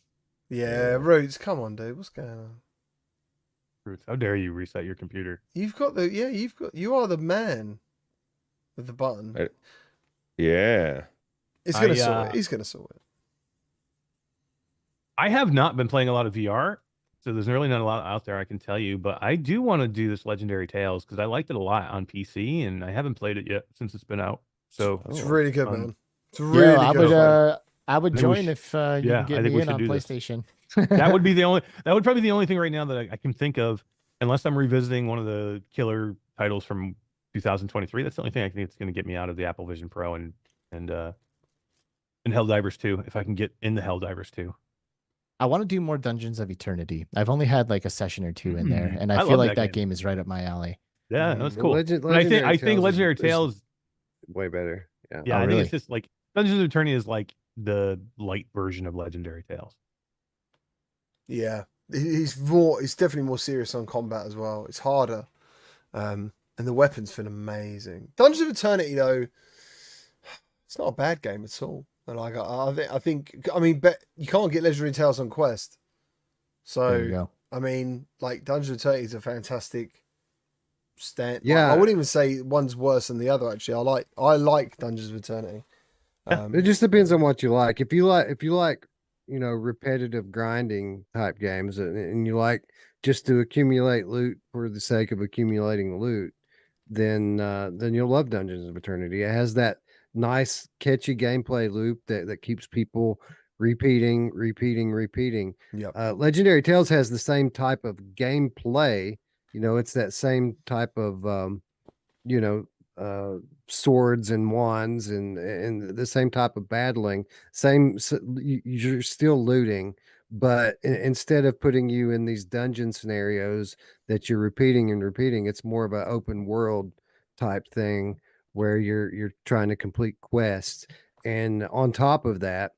Yeah, Roots, come on, dude. What's going on? Roots, how dare you reset your computer? You are the man with the button. yeah. It's gonna I, sort it. He's gonna sort it. I have not been playing a lot of VR, so there's really not a lot out there I can tell you. But I do want to do this Legendary Tales because I liked it a lot on PC, and I haven't played it yet since it's been out. So It's Oh, really good, fun. man. It's really I good. would I would I think we join should- if you yeah, can I get think me we in should on do this. PlayStation. that would probably be the only thing right now that I can think of, unless I'm revisiting one of the killer titles from 2023. That's the only thing I think it's going to get me out of the Apple Vision Pro and Helldivers 2, if I can get in the Helldivers 2. I want to do more Dungeons of Eternity. I've only had like a session or two in there, and I I feel love like that that game. game is right up my alley. Yeah, that's Well, cool. But I think Tales Legendary is Tales. way better. Yeah. Yeah, Oh, I really? think it's just like Dungeons of Eternity is like the light version of Legendary Tales. Yeah, he's definitely more serious on combat as well. It's harder, and the weapons feel amazing. Dungeons of Eternity though, it's not a bad game at all. And like I think bet you can't get Legendary Tales on Quest, There you so go. I mean, like Dungeons of Eternity is a fantastic stand. Yeah. I wouldn't even say one's worse than the other. Actually, I like Dungeons of Eternity. It just depends on what you like. If you like, repetitive grinding type games and you like just to accumulate loot for the sake of accumulating loot, then you'll love Dungeons of Eternity. It has that nice catchy gameplay loop that keeps people repeating. Yep. Legendary Tales has the same type of gameplay. It's that same type of swords and wands and the same type of battling. You're still looting, but instead of putting you in these dungeon scenarios that you're repeating and repeating, it's more of an open world type thing where you're trying to complete quests. And on top of that,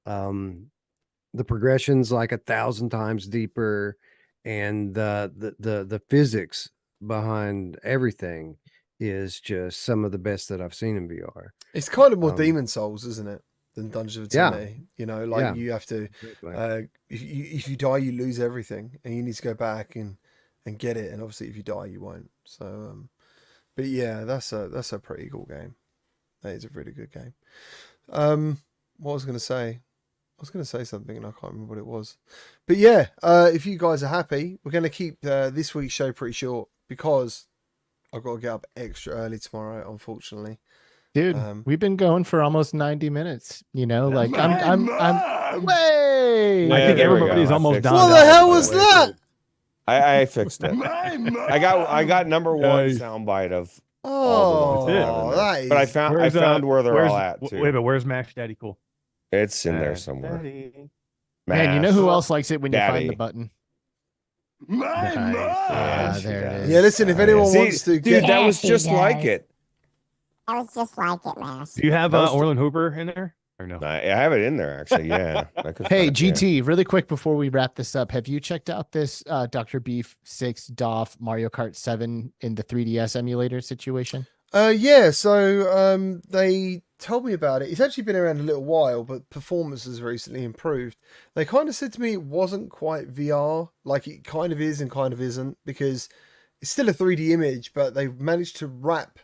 the progression's like 1,000 times deeper, and the physics behind everything is just some of the best that I've seen in VR. It's kind of more Um, Demon Souls, isn't it, than Dungeons of Yeah. Eternity? Yeah. You have to. If you die, you lose everything, and you need to go back and get it. And obviously, if you die, you won't. So, but yeah, that's a pretty cool game. That is a really good game. What was I going to say? I was going to say something and I can't remember what it was. But yeah, if you guys are happy, we're going to keep this week's show pretty short because I've got to get up extra early tomorrow, unfortunately. Dude, we've been going for almost 90 minutes. You know, like I'm way. I think everybody's almost done. What the hell was that? I fixed it. I got number one soundbite of all the ones that is. But I found where they're all at too. Wait, but where's Mash Daddy Cool? It's in there somewhere. Man, you know who else likes it when you find the button? Yeah, there it is. Yeah, listen, if anyone wants to, dude, that was just like it. That was just like it, Mash. Do you have Orland Hooper in there or no? I have it in there actually. Yeah. Hey, GT, really quick before we wrap this up, have you checked out this Dr. Beef 6 DOF Mario Kart 7 in the 3DS emulator situation? Yeah, so they told me about it. It's actually been around a little while, but performance has recently improved. They kind of said to me it wasn't quite VR, like it kind of is and kind of isn't, because it's still a 3D image, but they've managed to wrap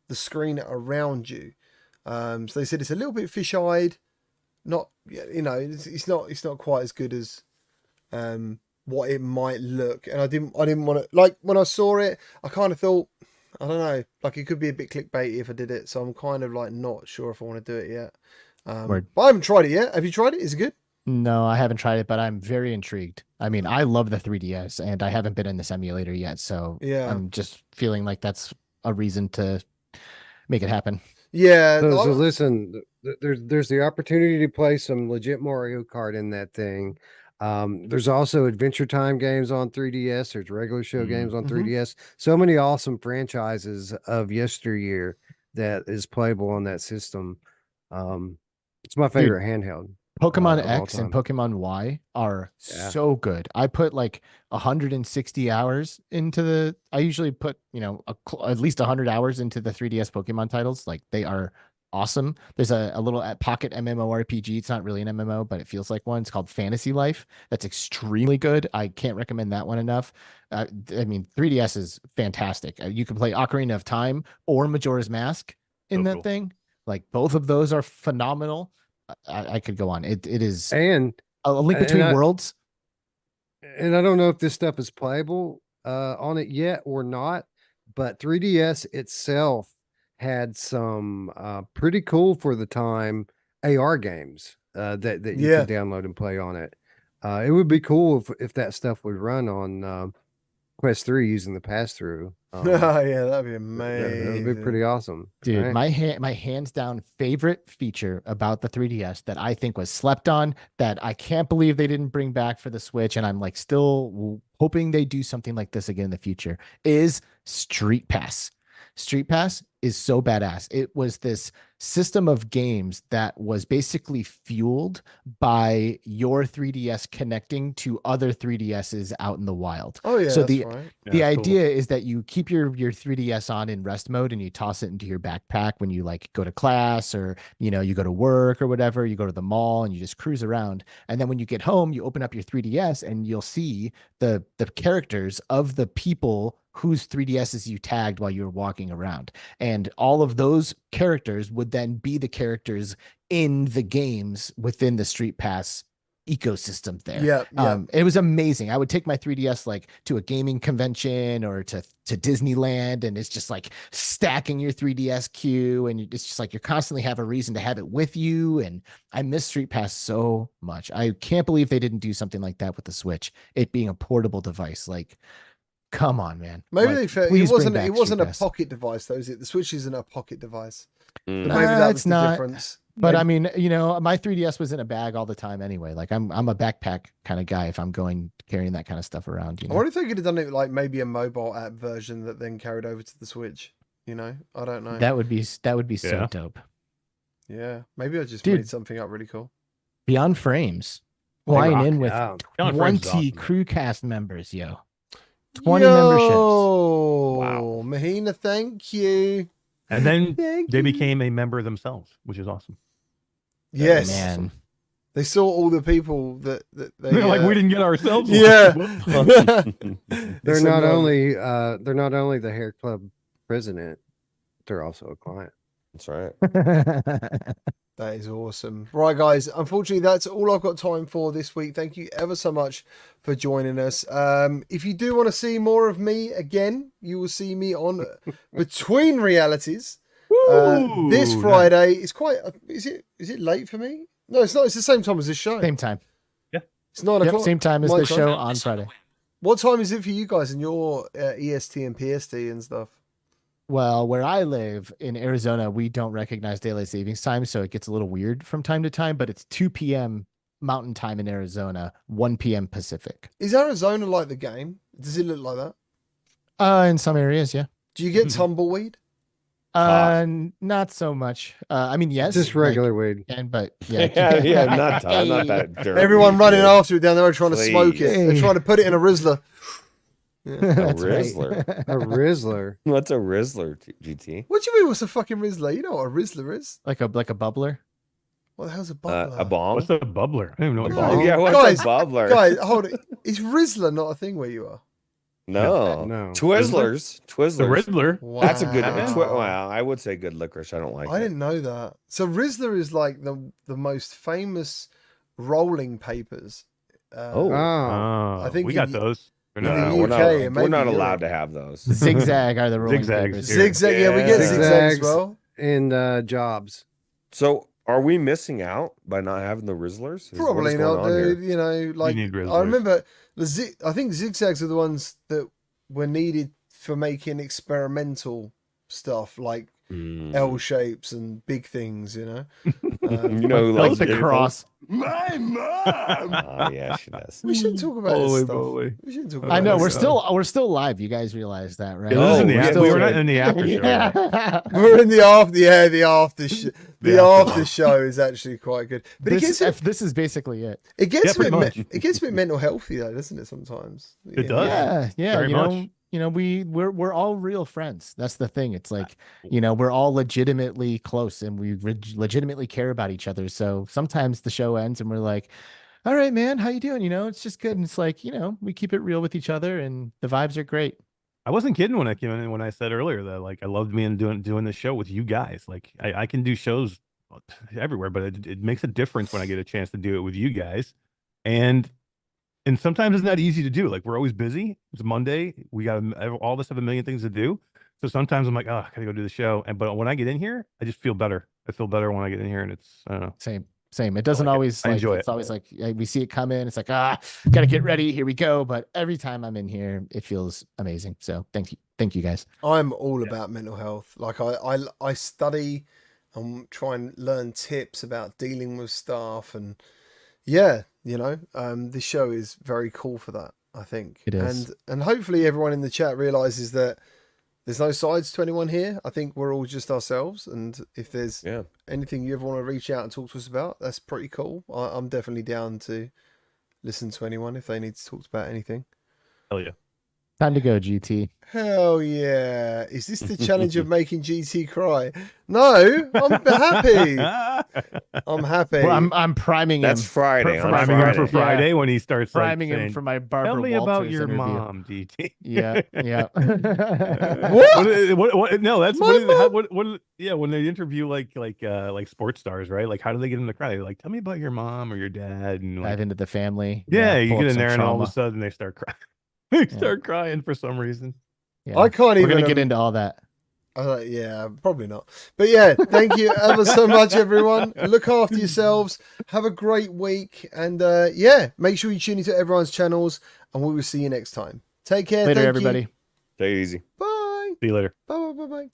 the screen around you. So they said it's a little bit fish-eyed, not, you know, it's not quite as good as what it might look. And I didn't want to, like, when I saw it, I kind of thought, I don't know, like it could be a bit clickbaity if I did it. So I'm kind of like not sure if I want to do it yet. But I haven't tried it yet. Have you tried it? Is it good? No, I haven't tried it, but I'm very intrigued. I mean, I love the 3DS and I haven't been in this emulator yet. So yeah, I'm just feeling like that's a reason to make it happen. Yeah. So listen, there's the opportunity to play some legit Mario Kart in that thing. There's also Adventure Time games on 3DS. There's regular show games on 3DS. So many awesome franchises of yesteryear that is playable on that system. It's my favorite handheld. Pokemon X and Pokemon Y are so good. I put like 160 hours into I usually put, at least 100 hours into the 3DS Pokemon titles. Like they are awesome. There's a little pocket MMORPG. It's not really an MMO, but it feels like one. It's called Fantasy Life. That's extremely good. I can't recommend that one enough. I mean, 3DS is fantastic. You can play Ocarina of Time or Majora's Mask in that thing. Like both of those are phenomenal. I could go on. It is and a Link Between Worlds. And I don't know if this stuff is playable on it yet or not, but 3DS itself had some pretty cool for the time AR games that you could download and play on it. It would be cool if that stuff would run on Quest 3 using the pass-through. Yeah, that'd be amazing. That would be pretty awesome. Dude, right? my hands down favorite feature about the 3DS that I think was slept on, that I can't believe they didn't bring back for the Switch, and I'm like still hoping they do something like this again in the future, is StreetPass. StreetPass is so badass. It was this system of games that was basically fueled by your 3DS connecting to other 3DSs out in the wild. Oh yeah. So the idea is that you keep your 3DS on in rest mode and you toss it into your backpack when you like go to class or you go to work or whatever, you go to the mall and you just cruise around. And then when you get home, you open up your 3DS and you'll see the characters of the people whose 3DSs you tagged while you were walking around. And all of those characters would then be the characters in the games within the StreetPass ecosystem there. Yeah. It was amazing. I would take my 3DS like to a gaming convention or to Disneyland, and it's just like stacking your 3DS queue, and it's just like you constantly have a reason to have it with you. And I miss StreetPass so much. I can't believe they didn't do something like that with the Switch, it being a portable device. Like, come on, man. Maybe like, it wasn't a pocket device though, is it? The Switch isn't a pocket device. But maybe that was the difference. But I mean, my 3DS was in a bag all the time anyway. Like I'm a backpack kind of guy if I'm carrying that kind of stuff around. I wonder if they could have done it like maybe a mobile app version that then carried over to the Switch. I don't know. That would be so dope. Yeah, maybe I just made something up really cool. Beyond Frames, flying in with 20 awesome, CruCast members, 20 memberships. Wow, Mahina, thank you. And then they became a member themselves, which is awesome. Yes, man. They saw all the people that they're like, we didn't get ourselves. Yeah. They're not only the hair club president, they're also a client. That's right. That is awesome. Right, guys. Unfortunately, that's all I've got time for this week. Thank you ever so much for joining us. If you do want to see more of me again, you will see me on Between Realities. This Ooh, Friday is quite. Is it late for me? No, it's not. It's the same time as this show. Same time. It's 9 Yep, o'clock. same time as my the time. show on Friday. What time is it for you guys in your EST and PST and stuff? Well, where I live in Arizona, we don't recognize daylight savings time, so it gets a little weird from time to time, but it's 2 p.m. Mountain time in Arizona, 1 p.m. Pacific. Is Arizona like the game? Does it look like that? In some areas, yeah. Do you get tumbleweed? Not so much. I mean, yes, Just regular weed. but yeah, yeah, not that dirty. Everyone running dude. after it down the road trying to smoke it. They're Hey. trying to put it in a Rizzler. A That's right. Rizzler. A Rizzler. What's a Rizzler, GT? What do you mean? What's a fucking Rizzler? You know what a Rizzler is? like a bubbler. What the hell's a bubbler? A bomb? What's a bubbler? I don't even know what No. a bubbler. Yeah, what's Guys, a bubbler? Guys, hold it. Is Rizzler not a thing where you are? No. No. Twizzlers. The Twizzlers. Riddler. Wow. That's a good well, I would say good licorice. I don't like I it. didn't know that. So Rizzler is like the most famous rolling papers. Oh. I think we in got the- those. in the we're UK, not, and we're not maybe allowed Europe. to have those. Zigzag are the rolling Zigzags papers. here. Zigzag, yeah, we get Yeah. zigzag as Zigzags. well. And jobs. So are we missing out by not having the Rizzlers? Probably not, dude. You know, like need I Rizzlers. remember I think zigzags are the ones that were needed for making experimental stuff like Mm. L shapes and big things, you know. You know, who Like loves the it? cross. My mom. Oh yeah, she does. We shouldn't talk about this stuff. We shouldn't talk about I know this we're stuff. still live. You guys realize that, right? Yeah, this is in Oh, the we're after, still we were in. not in the after show. Right? Yeah. We're in the after the after show is actually quite good. But This is basically it. it gets Yeah, a bit pretty much. it gets a bit mental healthy though, doesn't it? Sometimes It does. Yeah, Very much. we're all real friends. That's the thing. It's like, we're all legitimately close and we legitimately care about each other. So sometimes the show ends and we're like, all right, man, how you doing? It's just good. And it's like, we keep it real with each other and the vibes are great. I wasn't kidding when I came in when I said earlier that like I loved being doing this show with you guys. Like I can do shows everywhere, but it makes a difference when I get a chance to do it with you guys. And sometimes it's not easy to do. Like we're always busy. It's Monday. We got all of us have a million things to do. So sometimes I'm like, oh, I gotta go do the show. But when I get in here, I just feel better. I feel better when I get in here, and it's I don't know. Same. It doesn't like it. always. I Like, enjoy it's it. always like we see it come in. It's like gotta get ready. Here we go. But every time I'm in here, it feels amazing. So thank you guys. I'm all about mental health. Like I study and try and learn tips about dealing with stuff, and yeah, this show is very cool for that. I think It is. and hopefully everyone in the chat realizes that there's no sides to anyone here. I think we're all just ourselves, and if there's anything you ever want to reach out and talk to us about, that's pretty cool. I'm definitely down to listen to anyone if they need to talk about anything. Hell yeah. Time to go, GT. Hell yeah. Is this the challenge of making GT cry? No, I'm happy. I'm happy. Well, I'm priming That's him. Friday. For on my Priming him Friday. for Friday when he starts like, Priming him saying, for my Barbara tell me Walters about your interview. mom, DT. Yeah. What? No, that's My what. Yeah, when they interview like sports stars, right? Like, how do they get them to cry? They're like, tell me about your mom or your dad, and like, Dive into the family. yeah, you pull get up in some there, and all of trauma. a sudden they start crying. They start crying for some reason. Yeah. I can't We're even gonna get into all that. yeah, probably not. But yeah, thank you ever so much, everyone. Look after yourselves. Have a great week. And yeah, make sure you tune into everyone's channels, and we will see you next time. Take care. Later, Thank everybody. You. Take it easy. Bye. See you later. Bye. Bye. Bye. Bye.